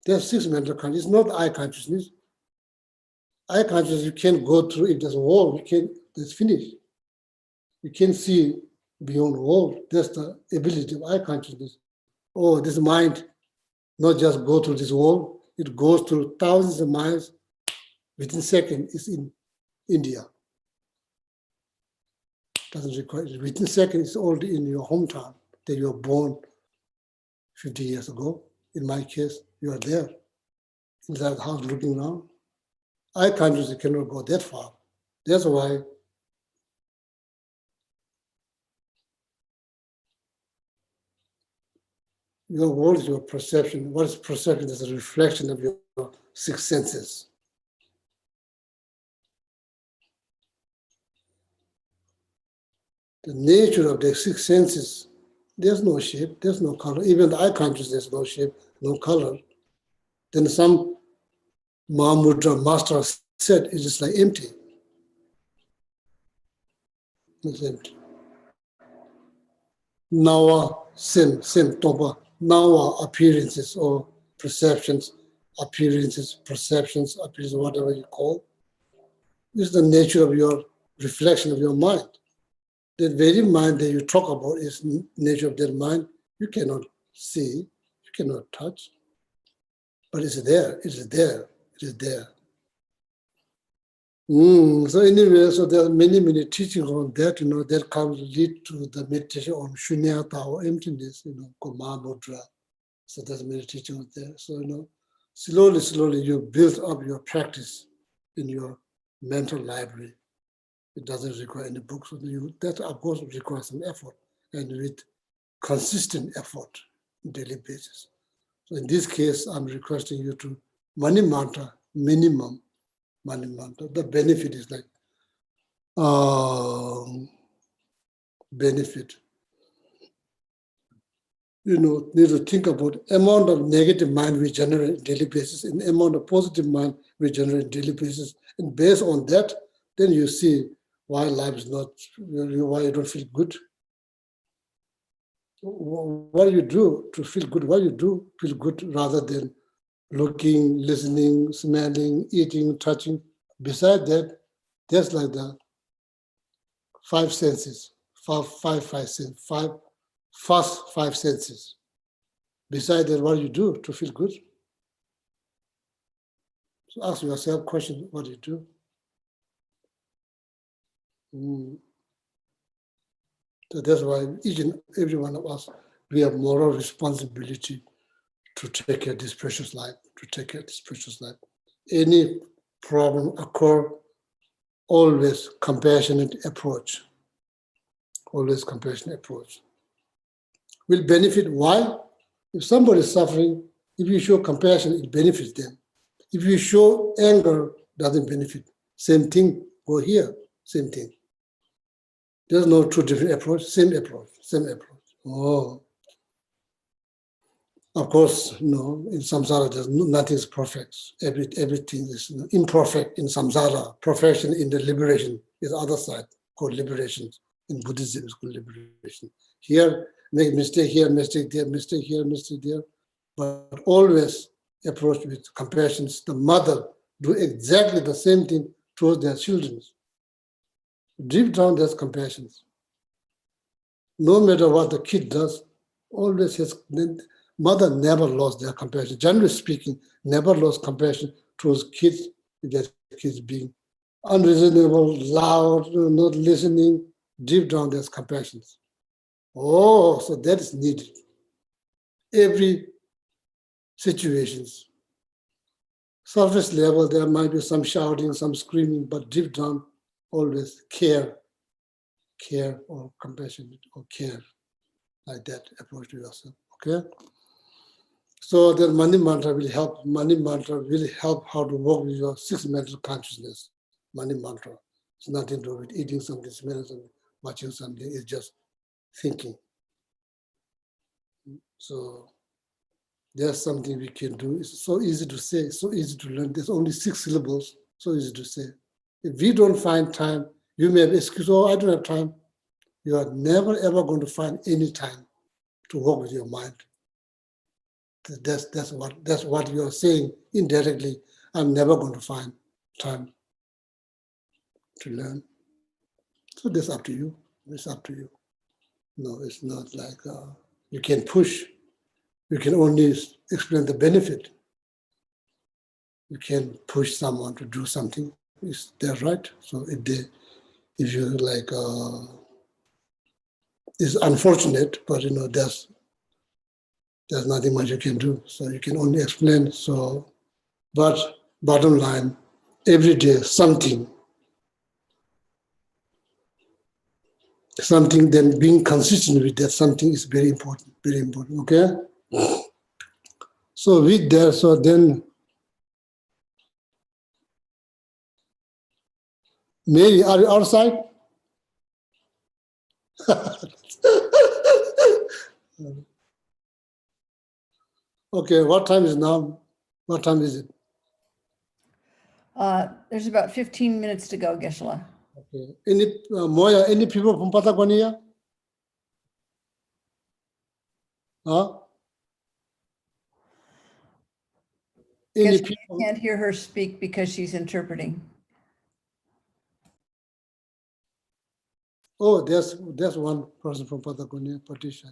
S3: There's six mental consciousness, it's not eye consciousness. Eye consciousness, you can't go through, if there's a wall, it's finished. You can't see beyond the wall. That's the ability of eye consciousness. Oh, this mind, not just go through this wall, it goes through thousands of miles. Within seconds, it's in India. Doesn't require it. Within seconds, it's already in your hometown that you were born 50 years ago. In my case, you are there inside the house looking around. Eye consciousness cannot go that far. That's why your world is your perception. What is perception? Is a reflection of your six senses. The nature of the six senses, there's no shape, there's no color. Even the eye consciousness, there's no shape, no color. Then some Mahamudra master said it's just like empty. It's empty. Nawa, same, toba. Nawa, appearances or perceptions, appearances, whatever you call. This is the nature of your reflection of your mind. That very mind that you talk about is nature of that mind. You cannot see, you cannot touch, but it's there, it is there, it is there. So anyway, so there are many teachings on that, that comes lead to the meditation on shunyata or emptiness, called Mahamudra. So there's many teachings there. So, slowly you build up your practice in your mental library. It doesn't require any books from you. That, of course, requires some effort, and with consistent effort on a daily basis. So in this case, I'm requesting you to mani mantra, minimum mani mantra. The benefit is like benefit. Need to think about amount of negative mind we generate on a daily basis and amount of positive mind we generate on a daily basis. And based on that, then you see why life is not, why you don't feel good. What do you do to feel good? What do you do feel good rather than looking, listening, smelling, eating, touching? Besides that, there's like the five senses, first five senses. Besides that, what do you do to feel good? So ask yourself question, what do you do? So that's why each and every one of us, we have moral responsibility to take care of this precious life, Any problem occur, always compassionate approach. Will benefit. Why? If somebody is suffering, if you show compassion, it benefits them. If you show anger, doesn't benefit. Same thing, go here, same thing. There's no two different approach, same approach. Oh. Of course, in samsara, nothing is perfect. Everything is imperfect in samsara. Perfection in the liberation is the other side, called liberation. In Buddhism, it's called liberation. Here, make mistake here, mistake there, mistake here, mistake there. But always approach with compassion. The mother do exactly the same thing towards their children. Deep down, there's compassion. No matter what the kid does, always mother never lost their compassion. Generally speaking, never lost compassion towards kids, if their kids being unreasonable, loud, not listening, deep down there's compassion. Oh, so that is needed. Every situations. Surface level, there might be some shouting, some screaming, but deep down, always care or compassion or care, like that approach to yourself, okay? So the money mantra will help. Money mantra will help how to work with your six mental consciousness. Money mantra. It's nothing to do with eating something, smelling something, watching something. It's just thinking. So there's something we can do. It's so easy to say, so easy to learn. There's only 6 syllables, so easy to say. If we don't find time, you may have excuse, oh, I don't have time. You are never ever going to find any time to work with your mind. That's what you're saying indirectly. I'm never going to find time to learn. So that's up to you. It's up to you. No, it's not like you can push. You can only explain the benefit. You can push someone to do something. Is that right? So if you like, it's unfortunate, but there's nothing much you can do. So you can only explain. So, but bottom line, every day something, then being consistent with that something is very important, okay? So with that, so then, Mary, are you outside? Okay, what time is now? What time is it?
S2: There's about 15 minutes to go, Geshe-la.
S3: Okay. Moya, any people from Patagonia? Huh? Any
S2: Geshe-la,
S3: people?
S2: you can't hear her speak because she's interpreting.
S3: Oh, there's one person from Patagonia, Patricia.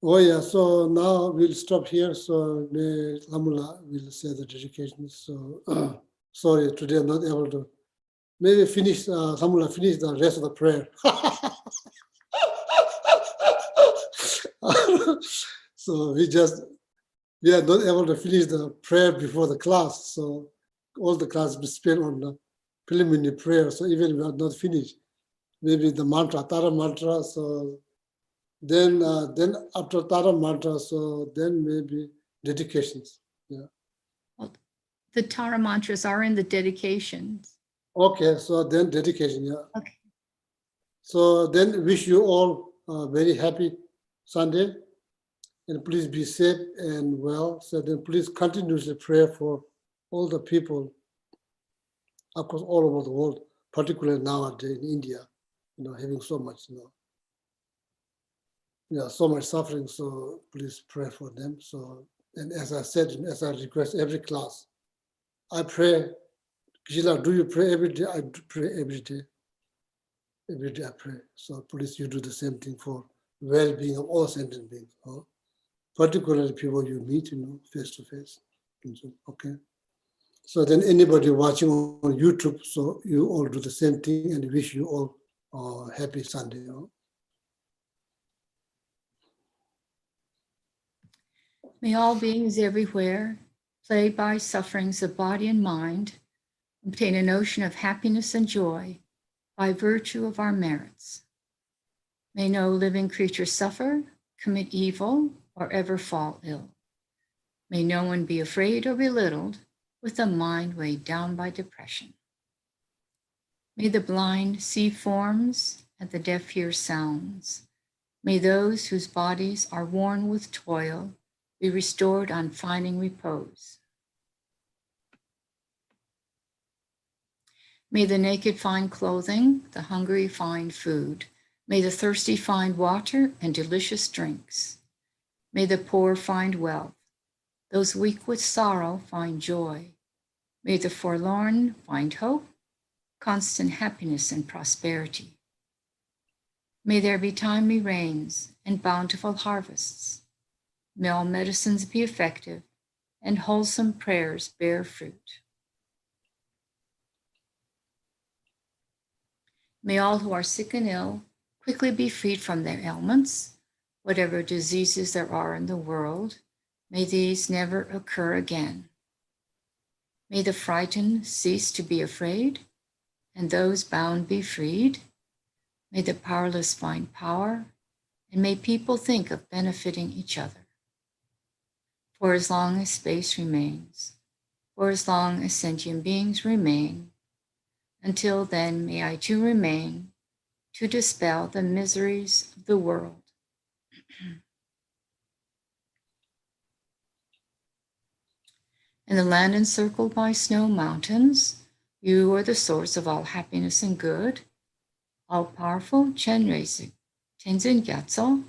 S3: Oh yeah, so now we'll stop here. So Lamula will say the dedication. So sorry, today I'm not able to. Maybe finish, Lamula finish the rest of the prayer. So we are not able to finish the prayer before the class. So all the class will spend on the preliminary prayer. So even if we are not finished, maybe the mantra, Tara mantra. So then after Tara mantra, so then maybe dedications. Yeah.
S4: Well, the Tara mantras are in the dedications.
S3: Okay, so then dedication. Yeah.
S4: Okay.
S3: So then wish you all a very happy Sunday, and please be safe and well. So then please continuously pray for all the people across all over the world, particularly nowadays in India, having so much, so much suffering. So please pray for them. So, and as I said, as I request every class, I pray. Gila, do you pray every day? I do pray every day. Every day I pray. So please, you do the same thing for well-being of all sentient beings, particularly people you meet, face to face. Okay. So then anybody watching on YouTube, so you all do the same thing and wish you all happy Sunday.
S4: May all beings everywhere, plagued by sufferings of body and mind, obtain a notion of happiness and joy by virtue of our merits. May no living creature suffer, commit evil, or ever fall ill. May no one be afraid or belittled with a mind weighed down by depression. May the blind see forms and the deaf hear sounds. May those whose bodies are worn with toil be restored on finding repose. May the naked find clothing, the hungry find food. May the thirsty find water and delicious drinks. May the poor find wealth. Those weak with sorrow find joy. May the forlorn find hope, constant happiness and prosperity. May there be timely rains and bountiful harvests. May all medicines be effective and wholesome prayers bear fruit. May all who are sick and ill quickly be freed from their ailments. Whatever diseases there are in the world, may these never occur again. May the frightened cease to be afraid, and those bound be freed. May the powerless find power, and may people think of benefiting each other. For as long as space remains, for as long as sentient beings remain, until then may I too remain to dispel the miseries of the world. In the land encircled by snow mountains, you are the source of all happiness and good. All-powerful Chenrezig, Tenzin Gyatso,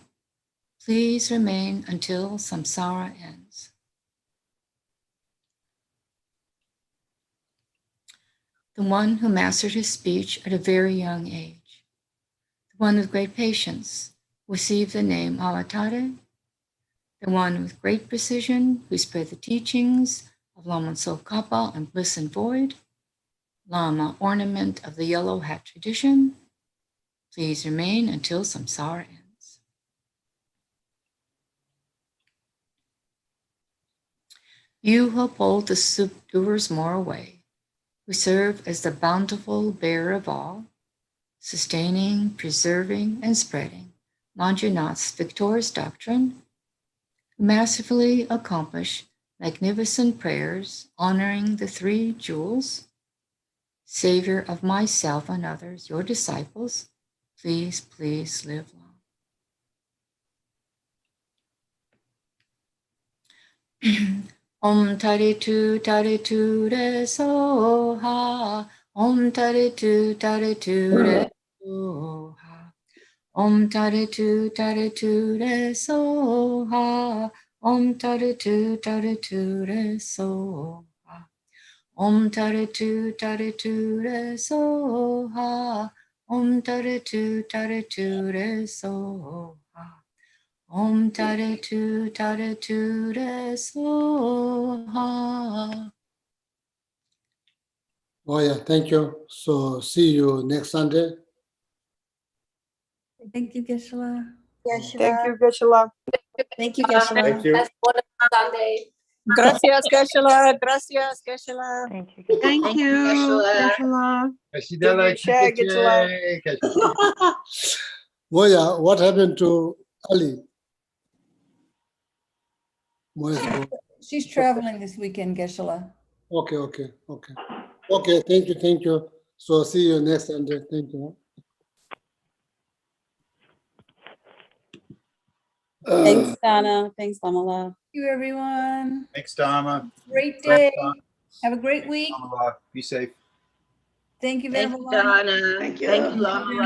S4: please remain until samsara ends. The one who mastered his speech at a very young age, the one with great patience, received the name Avatare, the one with great precision who spread the teachings of Lama Tsongkhapa and Bliss and Void, Lama, ornament of the yellow hat tradition, please remain until samsara ends. You who uphold the subduer's moral way, who serve as the bountiful bearer of all, sustaining, preserving, and spreading Manjunath's victorious doctrine, who masterfully accomplish magnificent prayers honoring the three jewels, Savior of myself and others, your disciples, please, please live long. Om Tare Tu Re Soha. Om Tare Tu Re Soha. Om Tare Tu Re Soha. Om Tare Tu Re Soha. Om Tare Tu Re Soha. Om Tare Tu Re Soha. Om Tare Tu Re Soha.
S3: Oh yeah, thank you. So see you next Sunday.
S2: Thank you, Geshe-la.
S5: Thank you, Geshe-la.
S2: Thank you, Geshe-la.
S6: Thank you.
S7: That's wonderful Sunday.
S5: Gracias, Geshe-la. Gracias, Geshe-la.
S2: Thank you.
S8: Thank you, Geshe-la.
S6: Kasidala
S5: Share, Geshe-la.
S6: Kike.
S3: Moya, what happened to Ali? Moya's gone.
S2: She's traveling this weekend, Geshe-la.
S3: Okay. Okay, thank you. So see you next Sunday. Thank you.
S9: Thanks, Donna. Thanks, Lamala.
S2: Thank you, everyone.
S6: Thanks, Dharma.
S2: Great day. Have a great week.
S6: Be safe.
S2: Thank you,
S7: Thank you,
S2: everyone.
S7: Donna.
S8: Thank you.
S7: Thank you, Lama.